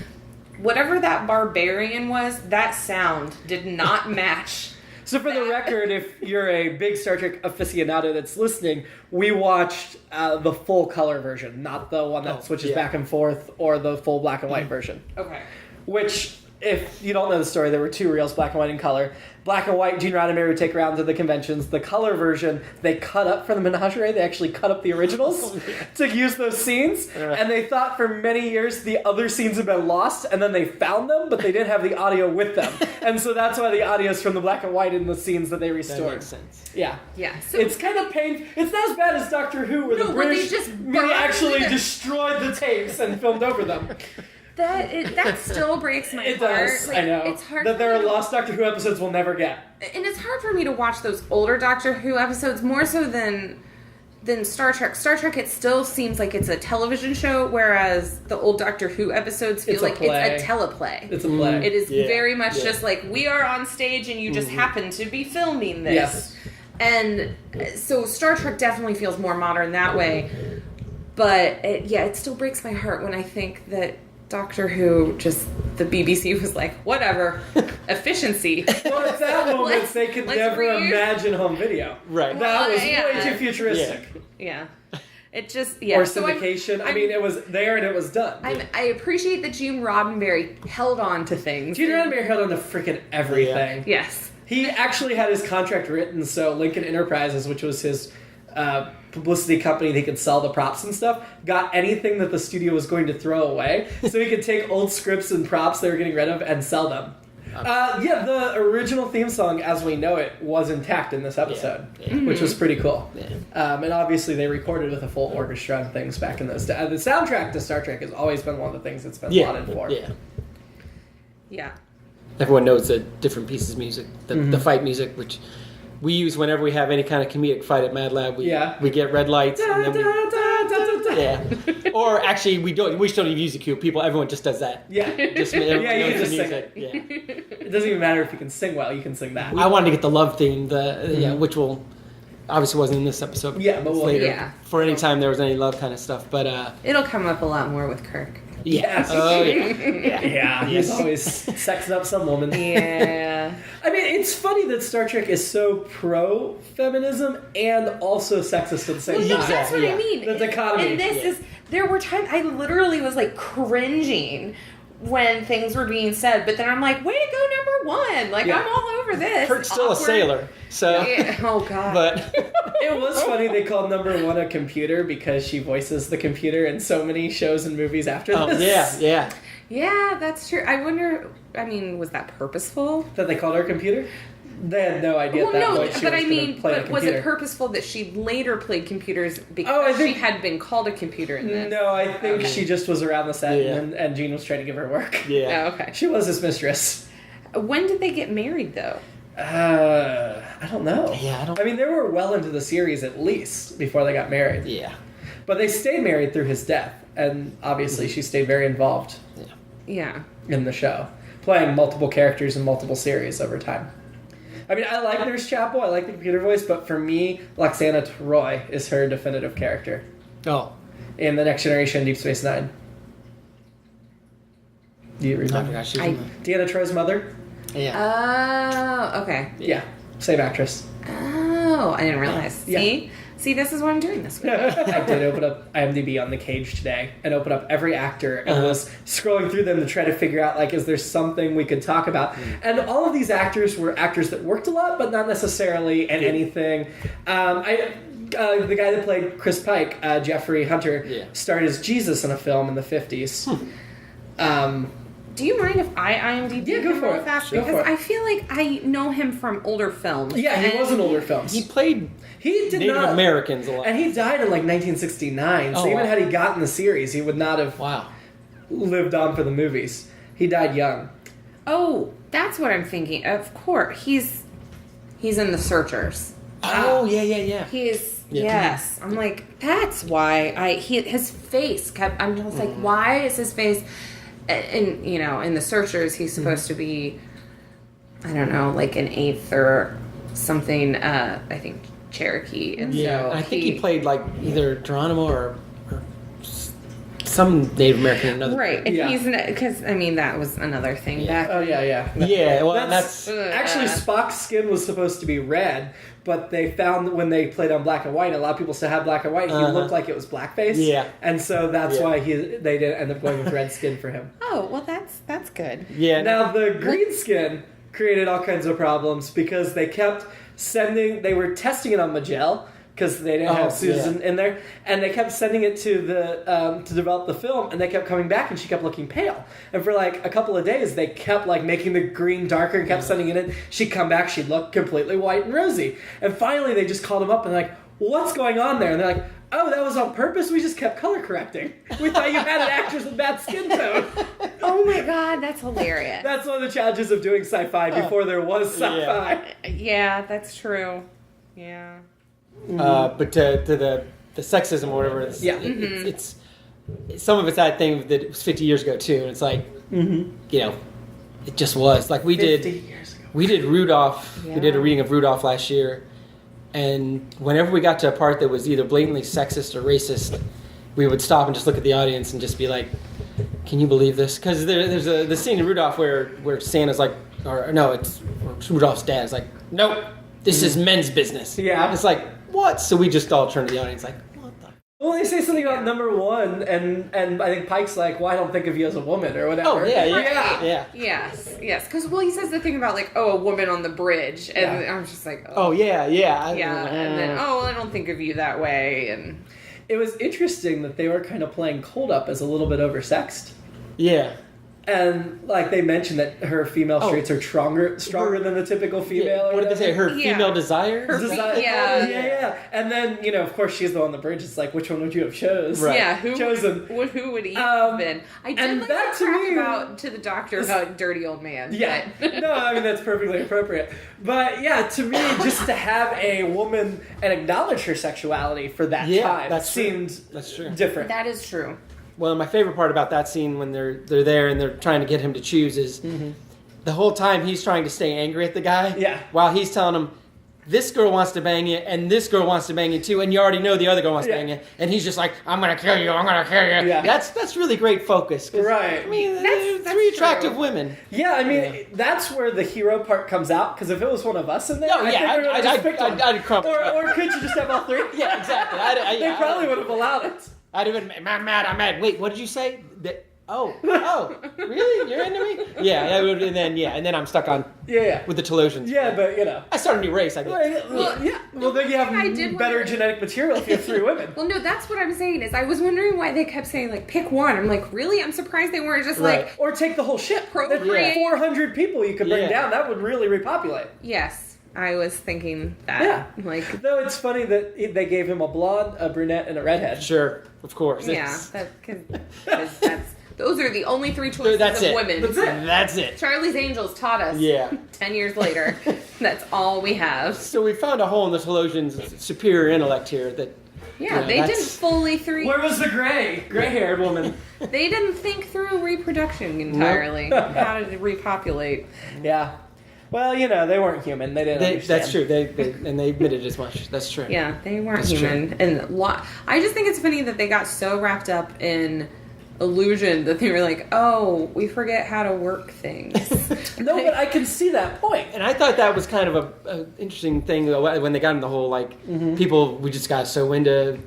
whatever that barbarian was, that sound did not match. So for the record, if you're a big Star Trek aficionado that's listening, we watched the full color version, not the one that switches back and forth, or the full black and white version. Okay. Which, if you don't know the story, there were 2 reels, black and white and color. Black and white, Gene Roddenberry would take around to the conventions. The color version, they cut up for the menagerie. They actually cut up the originals to use those scenes. And they thought for many years the other scenes had been lost, and then they found them, but they didn't have the audio with them. And so that's why the audio is from the black and white in the scenes that they restored. That makes sense. Yeah. Yeah. So it's kind of painful. It's not as bad as Doctor Who, where the British actually destroyed the tapes and filmed over them. That still breaks my heart. Does, like, I know. It's hard that there are lost Doctor Who episodes we'll never get. And it's hard for me to watch those older Doctor Who episodes more so than Star Trek. Star Trek, it still seems like it's a television show, whereas the old Doctor Who episodes feel like it's a teleplay. It's a play. It is very much just like, we are on stage and you just happen to be filming this. Yes. And so Star Trek definitely feels more modern that way. But it still breaks my heart when I think that Doctor Who, just the BBC was like, whatever, efficiency. Well, at that moment, they could never imagine home video. Right. That was way too futuristic. Yeah. It just, Or syndication. I mean, it was there and it was done. I appreciate that Gene Roddenberry held on to things. Gene Roddenberry held on to freaking everything. Yes. He actually had his contract written, so Lincoln Enterprises, which was his publicity company, they could sell the props and stuff, got anything that the studio was going to throw away, so he could take old scripts and props they were getting rid of and sell them. The original theme song, as we know it, was intact in this episode, which was pretty cool. Yeah. And obviously they recorded with a full orchestra and things back in those days. The soundtrack to Star Trek has always been one of the things that's been lauded for. Yeah. Everyone knows the different pieces of music, the fight music, which we use whenever we have any kind of comedic fight at Mad Lab. We get red lights. And then Or actually, we just don't even use the cue. Everyone just does that. Yeah. Just, you can just sing it. Yeah. It doesn't even matter if you can sing well. You can sing that. I wanted to get the love theme, which will obviously wasn't in this episode. Yeah, but later for any time there was any love kind of stuff. But it'll come up a lot more with Kirk. Yes. Oh, yeah. Yeah, he's always sexing up some woman. Yeah. I mean, it's funny that Star Trek is so pro-feminism and also sexist at the same time. That's what I mean. The dichotomy. And this is, there were times I literally was like cringing when things were being said, but then I'm like, way to go, number one. Like, I'm all over this. Kirk's still a sailor, so. Yeah. Oh, God. But it was funny they called number one a computer because she voices the computer in so many shows and movies after this. Yeah. Yeah, that's true. I wonder, was that purposeful? That they called her a computer? They had no idea but was it purposeful that she later played computers because she had been called a computer in this? No, I think she just was around the set and Gene was trying to give her work. Yeah. Oh, okay. She was his mistress. When did they get married, though? I don't know. Yeah, they were well into the series at least before they got married. Yeah. But they stayed married through his death, and obviously she stayed very involved. Yeah. In the show, playing multiple characters in multiple series over time. I like Nurse Chapel, I like the computer voice, but for me, Loxana Troy is her definitive character. Oh. In The Next Generation, Deep Space Nine. Do you remember? Deanna Troy's mother? Yeah. Oh, okay. Yeah, same actress. Oh, I didn't realize. Yeah. See, this is what I'm doing this week. I did open up IMDb on the Cage today and open up every actor and was scrolling through them to try to figure out, is there something we could talk about? And all of these actors were actors that worked a lot, but not necessarily in anything. The guy that played Chris Pike, Jeffrey Hunter, starred as Jesus in a film in the 50s. Do you mind if I IMDb him real fast? Because I feel like I know him from older films. Yeah, he was in older films. He played Native Americans a lot. And he died in like 1969, so even had he gotten the series, he would not have lived on for the movies. He died young. Oh, that's what I'm thinking. Of course. He's in The Searchers. Oh, yeah. Yes. I'm like, that's why his face kept, I'm just like, why is his face, and you know, in The Searchers, he's supposed to be, I don't know, like an 8th or something, I think Cherokee. And so I think he played like either Geronimo or some Native American in another. Right, and he's because I mean that was another thing back. Oh yeah. Well, that's actually Spock's skin was supposed to be red, but they found that when they played on black and white, a lot of people still had black and white. He looked like it was blackface. Yeah, and so that's why they didn't end up going with red skin for him. Oh well, that's good. Yeah. Now the green skin created all kinds of problems because they kept sending. They were testing it on Magell, because they didn't have Susan in there, and they kept sending it to the to develop the film, and they kept coming back, and she kept looking pale. And for like a couple of days, they kept like making the green darker and kept sending it in. She'd come back, she'd look completely white and rosy. And finally, they just called them up and like, "What's going on there?" And they're like, "Oh, that was on purpose. We just kept color correcting. We thought you had an actress with bad skin tone." Oh my god, that's hilarious. That's one of the challenges of doing sci-fi before there was sci-fi. Yeah, that's true. Yeah. But to the sexism or whatever, it's some of it's that thing that it was 50 years ago too, and it's like you know, it just was like we did Rudolph. We did a reading of Rudolph last year, and whenever we got to a part that was either blatantly sexist or racist, we would stop and just look at the audience and just be like, "Can you believe this?" Because there's the scene in Rudolph where Santa's like, it's Rudolph's dad's like, "Nope, this is men's business." Yeah, it's like. What? So we just all turn to the audience like, what the? Well, they say something about number one, and I think Pike's like, well, I don't think of you as a woman or whatever. Oh, yeah. Yes. Because, well, he says the thing about, like, a woman on the bridge, and I was just like, yeah. And then, I don't think of you that way, and... It was interesting that they were kind of playing Cold Up as a little bit oversexed. Yeah. And, like, they mentioned that her female traits are stronger than the typical female. What did they say? Her female desire? Yeah. And then, you know, of course, she's the one on the bridge. It's like, which one would you have chosen? Right. Yeah, who would he have been? I did like that to the doctor about dirty old man. Yeah. No, I mean, that's perfectly appropriate. But, yeah, to me, just to have a woman and acknowledge her sexuality for that time seemed different. That is true. Well, my favorite part about that scene when they're there and they're trying to get him to choose is the whole time he's trying to stay angry at the guy. Yeah. While he's telling him, this girl wants to bang you and this girl wants to bang you too, and you already know the other girl wants to bang you, and he's just like, I'm gonna kill you. Yeah. That's really great focus. Right. I mean, that's three attractive women. Yeah, I mean, that's where the hero part comes out, because if it was one of us in there, I'd crumple. Or could you just have all three? Yeah, exactly. They probably would have allowed it. I'd have been, I'm mad. Wait, what did you say? Really? You're into me? Yeah, and then I'm stuck on with the Telosians. Yeah, but you know, I start a new race. I guess. Well, then you have better genetic material if you have three women. Well, no, that's what I'm saying. Is I was wondering why they kept saying like pick one. I'm like, really? I'm surprised they weren't just like or take the whole ship. Procreate. 400 people you could bring down. That would really repopulate. Yes. I was thinking that. Yeah. Like, though it's funny that they gave him a blonde, a brunette, and a redhead. Sure, of course. Yeah, those are the only three choices of women. That's it. Charlie's Angels taught us. 10 years later, that's all we have. So we found a hole in the Telosians' superior intellect here that. Yeah, they didn't fully Where was the gray-haired woman? They didn't think through reproduction entirely. How to repopulate. Yeah. Well, you know, they weren't human. They didn't understand. That's true. They admitted as much. That's true. Yeah, they weren't human. And I just think it's funny that they got so wrapped up in illusion that they were like, oh, we forget how to work things. No, but I can see that point. And I thought that was kind of a interesting thing when they got in the whole, people, we just got so into...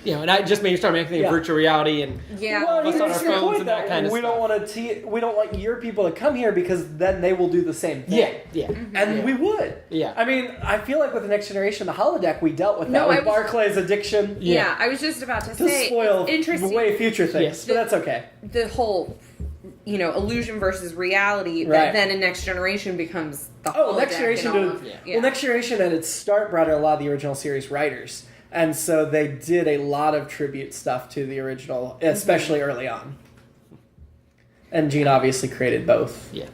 and I just made you start making virtual reality and well, us on our phones and that kind of stuff. We don't want your people to come here because then they will do the same thing. Yeah. And we would. Yeah. I mean, I feel like with the Next Generation, the holodeck, we dealt with that with Barclay's addiction. Yeah, I was just about to say, spoil interesting. way future things, but that's okay. The whole illusion versus reality, that then in Next Generation becomes the Next Generation well, Next Generation at its start brought in a lot of the original series writers, and so they did a lot of tribute stuff to the original, especially early on. And Gene obviously created both. Yeah.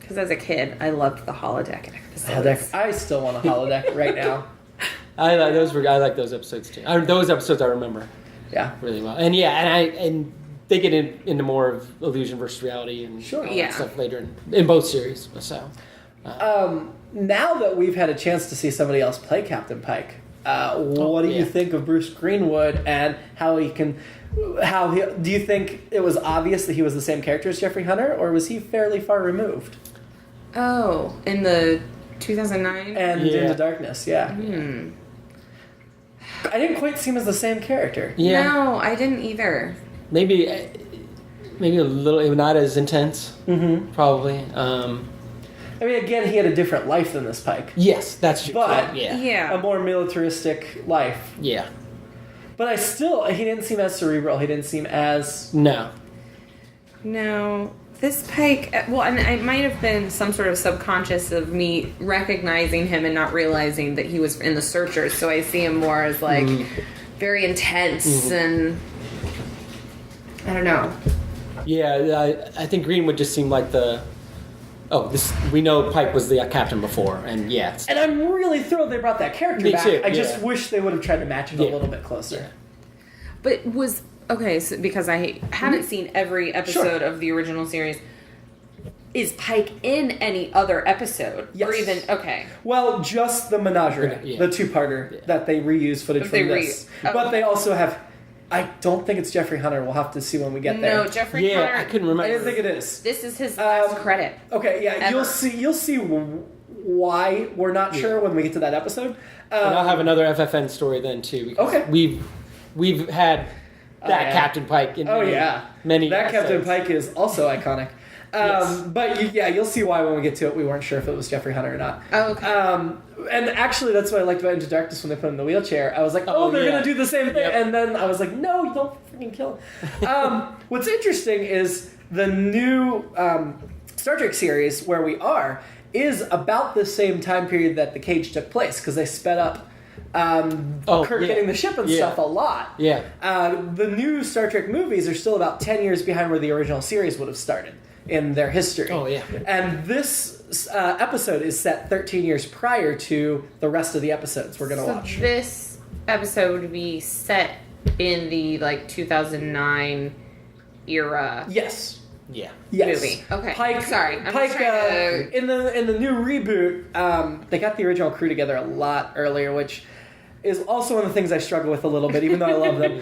Because as a kid, I loved the holodeck episodes. I still want a holodeck right now. I like those episodes too. Those episodes I remember. Yeah. Really well. And and they get into more of illusion versus reality and stuff later in both series. So. Now that we've had a chance to see somebody else play Captain Pike, what do you think of Bruce Greenwood and how he can? Do you think it was obvious that he was the same character as Jeffrey Hunter, or was he fairly far removed? Oh, in the 2009 and Into Darkness, I didn't quite see him as the same character. Yeah. No, I didn't either. Maybe a little, not as intense. Mm-hmm. Probably. I mean, again, he had a different life than this Pike. Yes, that's true. But a more militaristic life. Yeah. But he didn't seem as cerebral. He didn't seem as... No. This Pike, and it might have been some sort of subconscious of me recognizing him and not realizing that he was in the Searchers, so I see him more as, very intense and... I don't know. Yeah, I think Greenwood just seemed like we know Pike was the captain before, and And I'm really thrilled they brought that character back. Too, I just wish they would have tried to match it a little bit closer. Yeah. But so because I haven't seen every episode of the original series, is Pike in any other episode? Yes. Or even, Well, just the Menagerie, the two-parter that they reuse footage from this. But they also have... I don't think it's Jeffrey Hunter. We'll have to see when we get there. No, Jeffrey Hunter. I couldn't remember. I didn't think it is. This is his last credit. Okay, ever. You'll see why we're not sure when we get to that episode. And I'll have another FFN story then too. Because we've had that Captain Pike in many that episodes. Captain Pike is also iconic. But you'll see why when we get to it. We weren't sure if it was Jeffrey Hunter or not. Oh, okay. And actually, that's what I liked about Into Darkness when they put him in the wheelchair. I was like, they're going to do the same thing. Yep. And then I was like, no, you don't freaking kill him. What's interesting is the new Star Trek series, where we are, is about the same time period that The Cage took place, because they sped up Kirk getting the ship and stuff a lot. Yeah. The new Star Trek movies are still about 10 years behind where the original series would have started in their history. Oh, yeah. And this episode is set 13 years prior to the rest of the episodes we're going to watch. This episode would be set in the 2009 era. Yes. Yeah. Yes. Movie. Okay. Pike, sorry. In the new reboot, they got the original crew together a lot earlier, which is also one of the things I struggle with a little bit, even though I love them.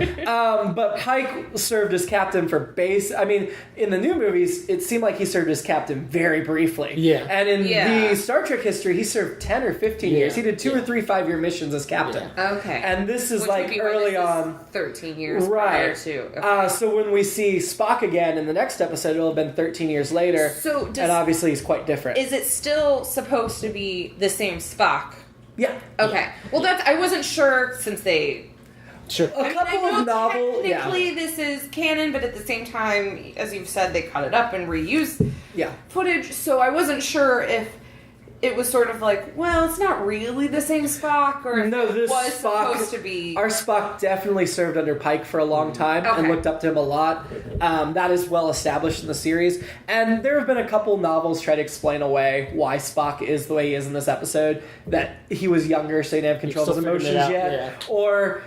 But Pike served as captain for base. I mean, in the new movies, it seemed like he served as captain very briefly. Yeah. And in the Star Trek history, he served 10 or 15 years. He did 2 or 3 5-year missions as captain. Yeah. Okay. And this is Which early on. 13 years prior to. Okay. So when we see Spock again in the next episode, it'll have been 13 years later. And obviously he's quite different. Is it still supposed to be the same Spock? Yeah. Okay. Well, I wasn't sure since they... Sure. A couple of novels. Technically, this is canon, but at the same time, as you've said, they cut it up and reused footage. So I wasn't sure if it was sort of it's not really the same Spock, or if it was supposed to be. Our Spock definitely served under Pike for a long time and looked up to him a lot. That is well established in the series. And there have been a couple novels try to explain away why Spock is the way he is in this episode. That he was younger, so he didn't have control of his emotions yet. Yeah. Or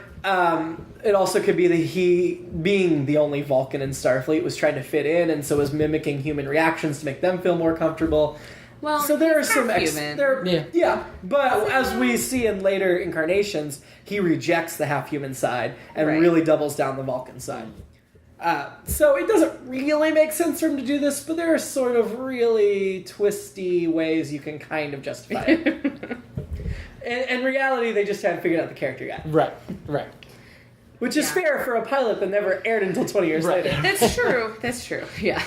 it also could be that he, being the only Vulcan in Starfleet, was trying to fit in, and so was mimicking human reactions to make them feel more comfortable. Well, so there are some human. But as we see in later incarnations, he rejects the half-human side and really doubles down the Vulcan side. So it doesn't really make sense for him to do this, but there are sort of really twisty ways you can kind of justify it. In reality, they just haven't figured out the character yet. Right. Which is fair for a pilot that never aired until 20 years later. That's true. Yeah.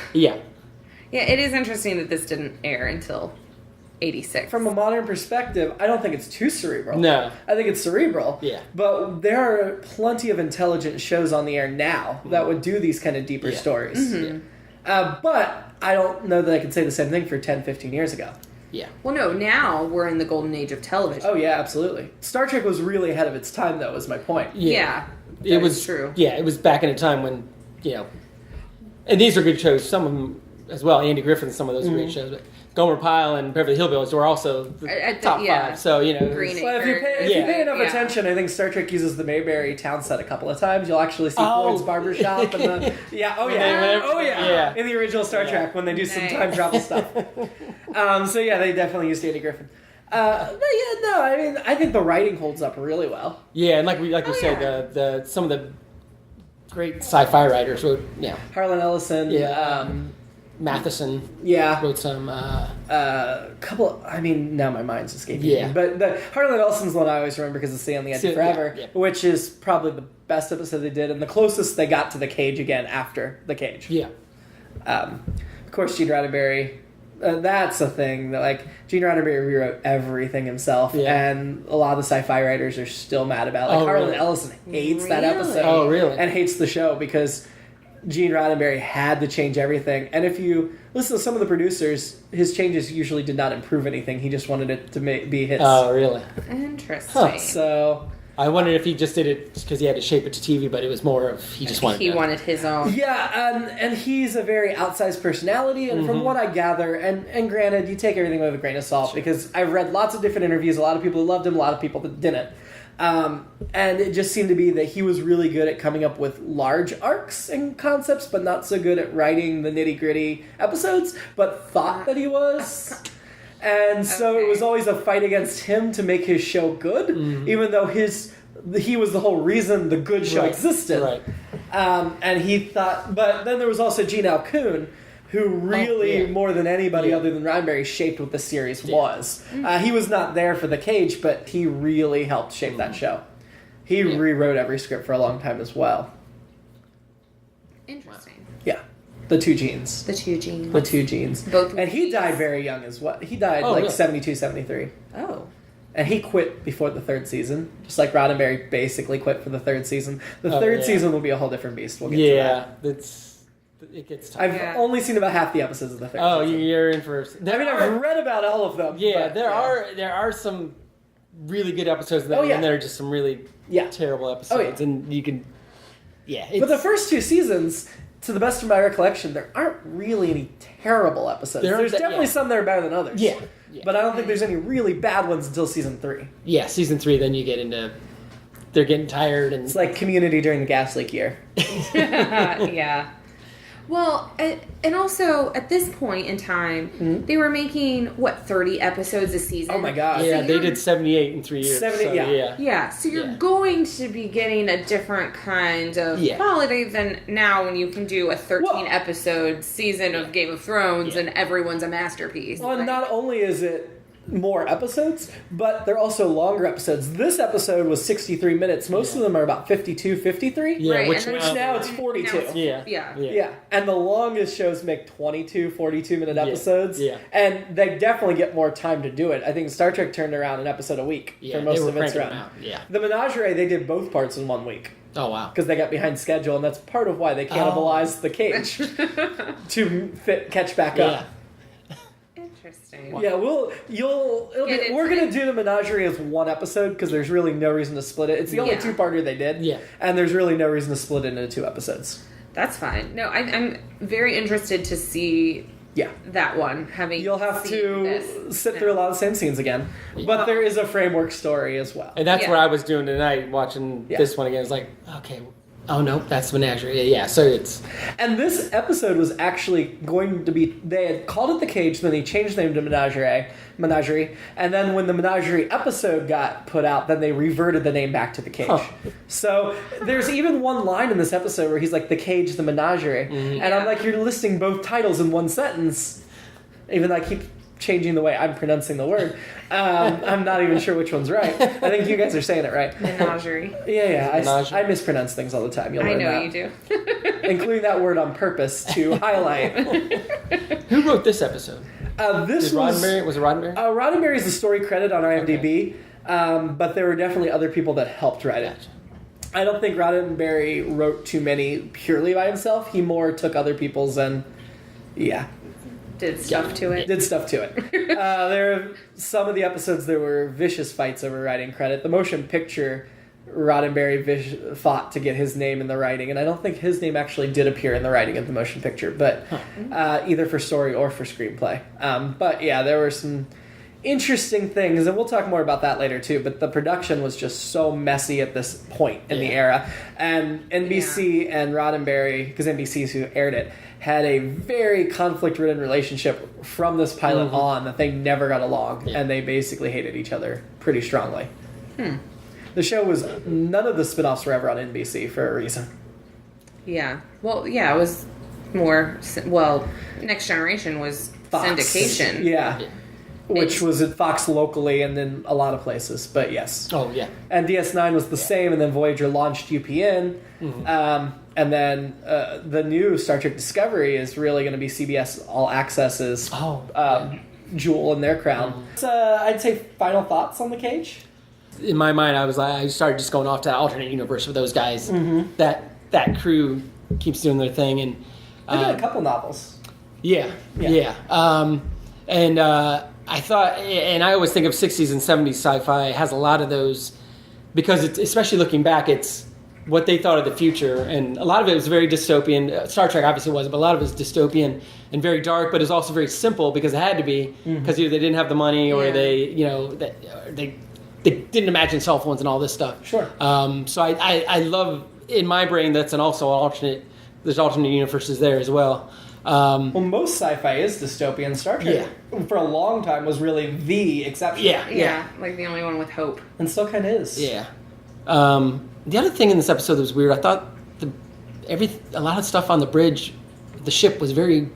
Yeah, it is interesting that this didn't air until 86. From a modern perspective, I don't think it's too cerebral. No. I think it's cerebral. Yeah. But there are plenty of intelligent shows on the air now that would do these kind of deeper stories. Mm-hmm. But I don't know that I could say the same thing for 10, 15 years ago. Yeah. Well, no, now we're in the golden age of television. Oh, yeah, absolutely. Star Trek was really ahead of its time, though, is my point. Yeah. It was true. Yeah, it was back in a time when, and these are good shows, some of them as well. Andy Griffith, some of those are great shows, but Gomer Pyle and Beverly Hillbillies were also the top five. So, Green Well, if you pay enough attention, I think Star Trek uses the Mayberry town set a couple of times. You'll actually see Floyd's barbershop and the in the original Star Trek when they do some time travel stuff. They definitely used Andy Griffith. I think the writing holds up really well. Yeah, and like we said, the some of the great sci-fi writers wrote. Yeah, Harlan Ellison. Yeah. Matheson. Yeah. Wrote some. Couple. I mean, now my mind's escaping. Yeah. Me. But the Harlan Ellison's one I always remember because it's Stay on the Edge Forever, which is probably the best episode they did and the closest they got to the cage again after the cage. Yeah. Of course, Gene Roddenberry. That's a thing that, like, Gene Roddenberry rewrote everything himself, and a lot of the sci-fi writers are still mad about it. Like, Harlan Ellison hates that episode. Oh, really? And hates the show because Gene Roddenberry had to change everything. And if you listen to some of the producers, his changes usually did not improve anything. He just wanted it to be hits. Oh, really? Interesting. Huh. So I wondered if he just did it because he had to shape it to TV, but it was more of he just wanted his own. Yeah, and he's a very outsized personality, and from what I gather, and granted, you take everything with a grain of salt, because I've read lots of different interviews, a lot of people who loved him, a lot of people that didn't. And it just seemed to be that he was really good at coming up with large arcs and concepts, but not so good at writing the nitty-gritty episodes, but thought that he was. And so it was always a fight against him to make his show good, even though he was the whole reason the good show existed. Right. And he thought, but then there was also Gene Alcoon, who really, more than anybody other than Roddenberry, shaped what the series was. He was not there for the cage, but he really helped shape that show. He rewrote every script for a long time as well. Interesting. Yeah. The two Genes. Both. And he died very young as well. He died 72, 73. Oh. And he quit before the third season. Just like Roddenberry basically quit for the third season. The third season will be a whole different beast. We'll get to that. It gets tough. I've only seen about half the episodes of the third season. You're in for... I've read about all of them. Yeah, there are some really good episodes, and then there are just some really terrible episodes. And you can... Yeah. But the first two seasons, to the best of my recollection, there aren't really any terrible episodes. There's definitely some that are better than others. Yeah. But I don't think there's any really bad ones until season 3. Yeah, season 3, then you get into... They're getting tired, and... It's like Community during the gas leak year. Yeah. Well, and also, at this point in time, they were making, 30 episodes a season? Oh my god. Yeah, they did 78 in 3 years. 70, Yeah, so you're going to be getting a different kind of quality than now when you can do a 13-episode season of Game of Thrones and everyone's a masterpiece. Well, not only is it more episodes, but they're also longer episodes. This episode was 63 minutes. Most of them are about 52, 53. Yeah, right, which now it's 42. Yeah. And the longest shows make 22, 42-minute episodes. Yeah. And they definitely get more time to do it. I think Star Trek turned around an episode a week for most of its run. The Menagerie, they did both parts in 1 week. Oh, wow. Because they got behind schedule, and that's part of why they cannibalized the cage to catch back up. Interesting. Yeah, we're gonna do the Menagerie as one episode because there's really no reason to split it. It's the only two-parter they did. Yeah. And there's really no reason to split it into 2 episodes. That's fine. No, I'm very interested to see that one. You'll have to sit through a lot of the same scenes again. But there is a framework story as well. And that's what I was doing tonight, watching this one again. It's like, okay, oh no, that's Menagerie. Yeah, so it's... And this episode was actually going to be... They had called it The Cage, then they changed the name to Menagerie. And then when the Menagerie episode got put out, then they reverted the name back to The Cage. Huh. So there's even one line in this episode where he's like, The Cage, the Menagerie. Mm-hmm. And I'm like, you're listing both titles in one sentence. Even though I keep changing the way I'm pronouncing the word. I'm not even sure which one's right. I think you guys are saying it right. Menagerie. I mispronounce things all the time. You'll learn that. I know you do. Including that word on purpose to highlight. Who wrote this episode? Was it Roddenberry? Roddenberry is the story credit on IMDb, but there were definitely other people that helped write it. I don't think Roddenberry wrote too many purely by himself. He more took other people's and Yeah. Did stuff to it. Did stuff to it. There are some of the episodes there were vicious fights over writing credit. The motion picture, Roddenberry fought to get his name in the writing, and I don't think his name actually did appear in the writing of the motion picture, but either for story or for screenplay. But yeah, there were some interesting things, and we'll talk more about that later too, but the production was just so messy at this point in the era. And NBC and Roddenberry, because NBC is who aired it, had a very conflict-ridden relationship from this pilot on that they never got along, and they basically hated each other pretty strongly. The show was, none of the spin-offs were ever on NBC for a reason. Yeah. Well, yeah, it was more, Next Generation was Fox. syndication. Yeah. Which was at Fox locally and then a lot of places, but yes. Oh, yeah. And DS9 was the same, and then Voyager launched UPN. And then the new Star Trek Discovery is really going to be CBS All Access's jewel in their crown. So, I'd say final thoughts on The Cage? In my mind, I started just going off to the alternate universe with those guys. That crew keeps doing their thing, and They've got a couple novels. Yeah. And I thought, and I always think of 60s and 70s sci-fi has a lot of those, because it's, especially looking back, it's what they thought of the future, and a lot of it was very dystopian. Star Trek obviously wasn't, but a lot of it was dystopian and very dark, but it was also very simple because it had to be, because either they didn't have the money or they didn't imagine cell phones and all this stuff. Sure. So I love, in my brain, that's there's alternate universes there as well. Well, most sci-fi is dystopian. Star Trek, for a long time, was really the exception. Yeah, like the only one with hope. And still kind of is. Yeah. The other thing in this episode that was weird, I thought a lot of stuff on the bridge, the ship was very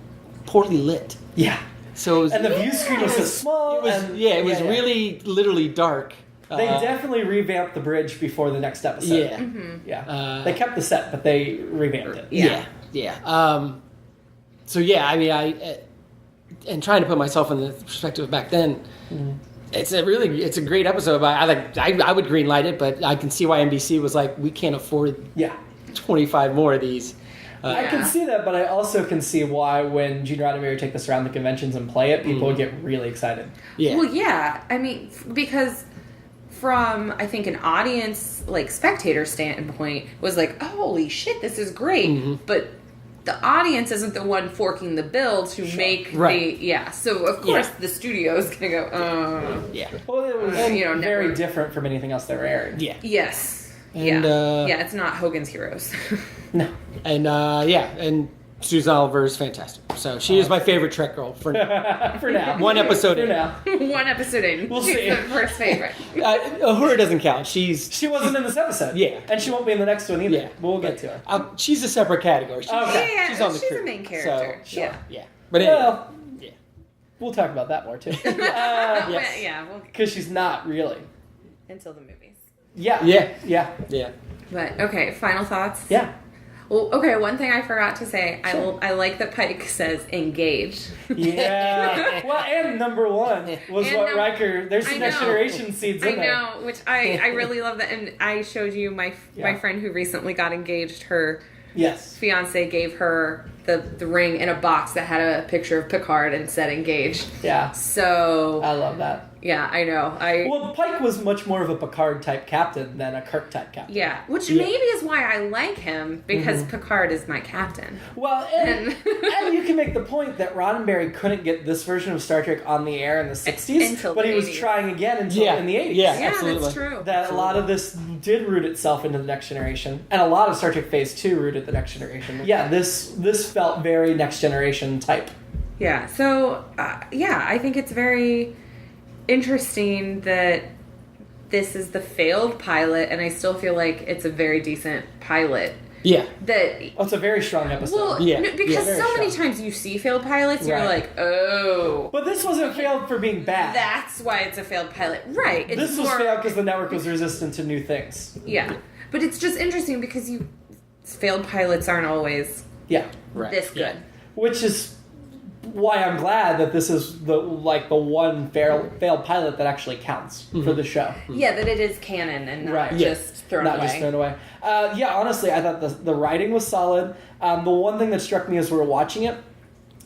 poorly lit. Yeah. So it was, and the view screen was so small. It was really literally dark. They definitely revamped the bridge before the next episode. Yeah. They kept the set, but they revamped it. Yeah. So yeah, I mean, and trying to put myself in the perspective of back then, it's a great episode. But I would greenlight it, but I can see why NBC was like, we can't afford 25 more of these. I can see that, but I also can see why when Gene Roddenberry take this around the conventions and play it, people would get really excited. Yeah. Well, yeah. I mean, because from, I think, an audience, like, spectator standpoint, was like, oh, holy shit, this is great. But the audience isn't the one forking the bill to make so of course the studio is gonna go well, it was very different from anything else they were airing. And, it's not Hogan's Heroes. No. And and Susan Oliver is fantastic. So she is my favorite Trek girl for now. For now. One episode in. One episode in. We'll She's see. the first favorite. Uhura doesn't count. She wasn't in this episode. Yeah. And she won't be in the next one either. Yeah. But we'll get to her. She's a separate category. She's on the she's crew. a main character. So, Yeah. But anyway. We'll talk about that more too. Because she's not really. Until the movies. Yeah. But, okay, final thoughts? Yeah. Well, okay, one thing I forgot to say. I like that Pike says engage. Yeah. Well, and number one was Riker... There's some Next Generation seeds in there. I know, which I really love that. And I showed you my friend who recently got engaged. Her fiance gave her the ring in a box that had a picture of Picard and said engaged. Yeah. So... I love that. Yeah, I know. Well, Pike was much more of a Picard-type captain than a Kirk-type captain. Yeah, which maybe is why I like him, because Picard is my captain. Well, and you can make the point that Roddenberry couldn't get this version of Star Trek on the air in the 60s, but he was trying again in the 80s. Yeah, absolutely. That's true. That a lot of this did root itself into the Next Generation, and a lot of Star Trek Phase 2 rooted the Next Generation. Yeah, this felt very Next Generation type. Yeah, so, I think it's very interesting that this is the failed pilot, and I still feel like it's a very decent pilot. Yeah. It's a very strong episode. Well, because so many times you see failed pilots, you're like, oh. But this wasn't failed for being bad. That's why it's a failed pilot. Right. This was failed because the network was resistant to new things. Yeah. But it's just interesting because failed pilots aren't always this good. Yeah. Which is why I'm glad that this is the one failed pilot that actually counts for the show. Yeah, that it is canon and not just thrown away. Honestly, I thought the writing was solid. The one thing that struck me as we were watching it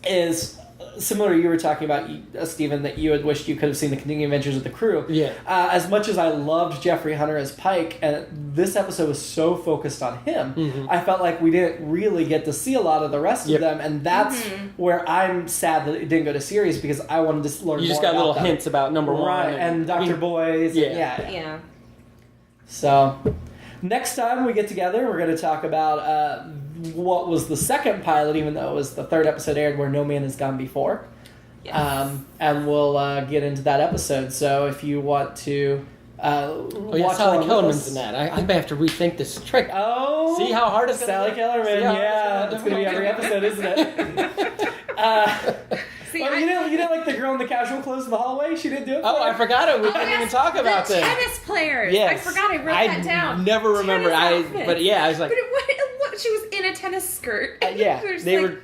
is similar to you were talking about, Stephen, that you had wished you could have seen the continuing adventures of the crew. Yeah. As much as I loved Jeffrey Hunter as Pike, and this episode was so focused on him, I felt like we didn't really get to see a lot of the rest of them, and that's where I'm sad that it didn't go to series, because I wanted to learn more. You just got little them. hints about number one. Right, and Dr. Boys. Yeah. So, next time we get together, we're going to talk about what was the second pilot, even though it was the third episode aired, where No Man Has Gone Before. Yes. And we'll get into that episode. So if you want to watch Sally Kellerman's in that. I may have to rethink this trick. Oh, see how hard it's going to be? Sally Kellerman, it's going to be every episode, isn't it? See, you didn't like the girl in the casual clothes in the hallway? She didn't do it? I forgot it. We didn't even talk about the this. tennis players. Yes. I forgot I wrote that down. Never remember. But yeah, I was like... But she was in a tennis skirt. Yeah, they were...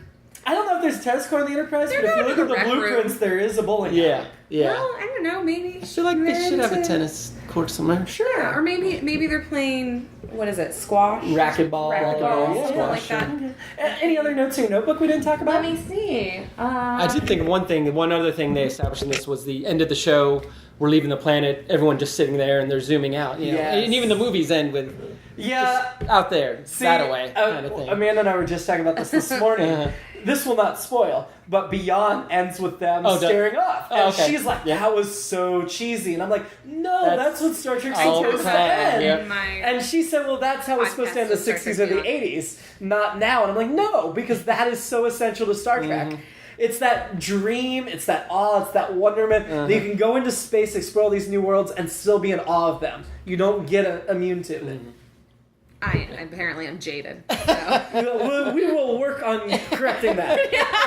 I don't know if there's a tennis court on the Enterprise, but if you look at the blueprints, there is a bowling alley. Yeah. Well, I don't know, maybe. I feel like they should have a tennis court somewhere. Sure. Or maybe they're playing, what is it, squash? Racquetball. Something like that. Any other notes in your notebook we didn't talk about? Let me see. I did think of one other thing they established in this was the end of the show. We're leaving the planet, everyone just sitting there, and they're zooming out. You know? And even the movies end with just out there, that away kind of thing. Amanda and I were just talking about this morning. This will not spoil, but Beyond ends with them staring off. And she's like, that was so cheesy. And I'm like, no, that's what Star Trek's supposed to end. Yep. And she said, well, that's how it's supposed to end in the 60s or the 80s, not now. And I'm like, no, because that is so essential to Star Trek. It's that dream, it's that awe, it's that wonderment that you can go into space, explore all these new worlds, and still be in awe of them. You don't get immune to it. Apparently I'm jaded. So. We will work on correcting that.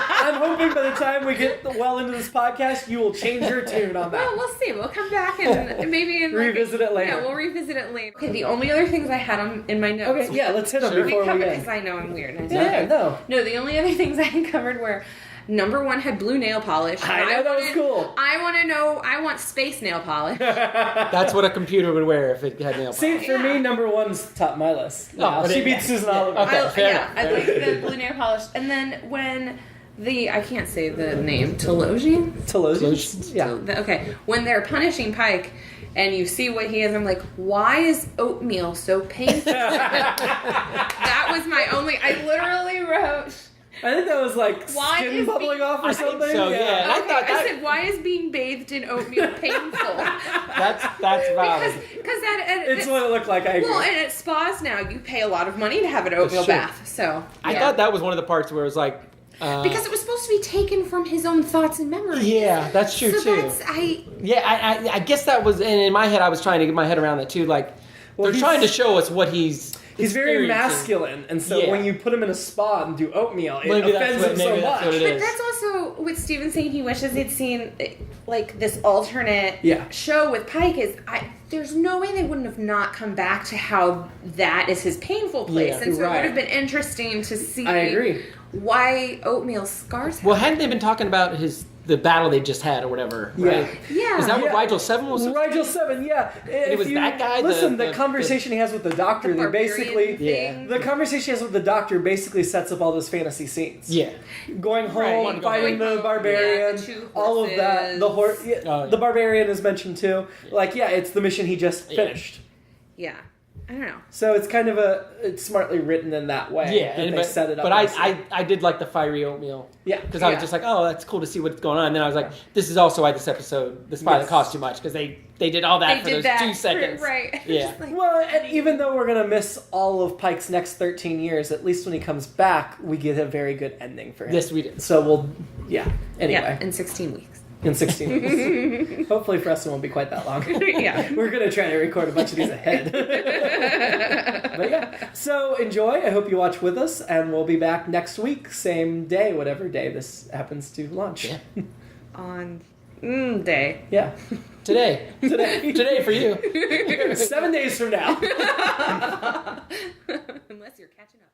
I'm hoping by the time we get well into this podcast, you will change your tune on that. Well, we'll see. We'll come back and maybe revisit it later. Yeah, we'll revisit it later. Okay, the only other things I had in my notes. Okay, yeah, let's hit them before we end. Because I know I'm weird. No, the only other things I uncovered were... Number one had blue nail polish. I know, that was cool. I want space nail polish. That's what a computer would wear if it had nail polish. See, for me, number one's top of my list. She beats Susan Oliver. Okay, I like the blue nail polish. And then when I can't say the name, Telosian? Yeah. Okay, when they're punishing Pike and you see what he is, I'm like, why is oatmeal so painful? That was my only, I literally wrote... I think that was like skin bubbling off or something. So, yeah. Okay, I said, why is being bathed in oatmeal painful? That's valid. Because it's what it looked like. I agree. Well, and at spas now, you pay a lot of money to have an oatmeal bath. So I thought that was one of the parts where it was like... because it was supposed to be taken from his own thoughts and memories. Yeah, that's true, too. I guess that was... And in my head, I was trying to get my head around that, too. Like, they're trying to show us what he's very masculine, and so when you put him in a spa and do oatmeal, it offends him so much. But that's also what Steven saying he wishes he'd seen, like, this alternate show with Pike is... There's no way they wouldn't have not come back to how that is his painful place. And so it would have been interesting to see why oatmeal scars him. Well, hadn't they been talking about the battle they just had or whatever, right? Yeah. Is that what Rigel 7 was? Rigel 7, yeah. It was that guy? Listen, the conversation he has with the doctor, they basically... The conversation he has with the doctor basically sets up all those fantasy scenes. Yeah. Going home, fighting the barbarian, all of that. The barbarian is mentioned too. Like, it's the mission he just finished. Yeah. I don't know. So it's kind of it's smartly written in that way. Yeah, they set it up. But I did like the fiery oatmeal. Yeah. Because I was just like, oh, that's cool to see what's going on. And then I was like, this is also why this pilot cost too much, because they did all that for those 2 seconds. Right. Yeah. Well, and even though we're going to miss all of Pike's next 13 years, at least when he comes back, we get a very good ending for him. Yes, we did. So anyway. Yeah, in 16 weeks. In 16 weeks. Hopefully for us it won't be quite that long. Yeah. We're going to try to record a bunch of these ahead. But yeah. So enjoy. I hope you watch with us, and we'll be back next week, same day, whatever day this happens to launch. Yeah. On day. Yeah. Today for you. 7 days from now. Unless you're catching up.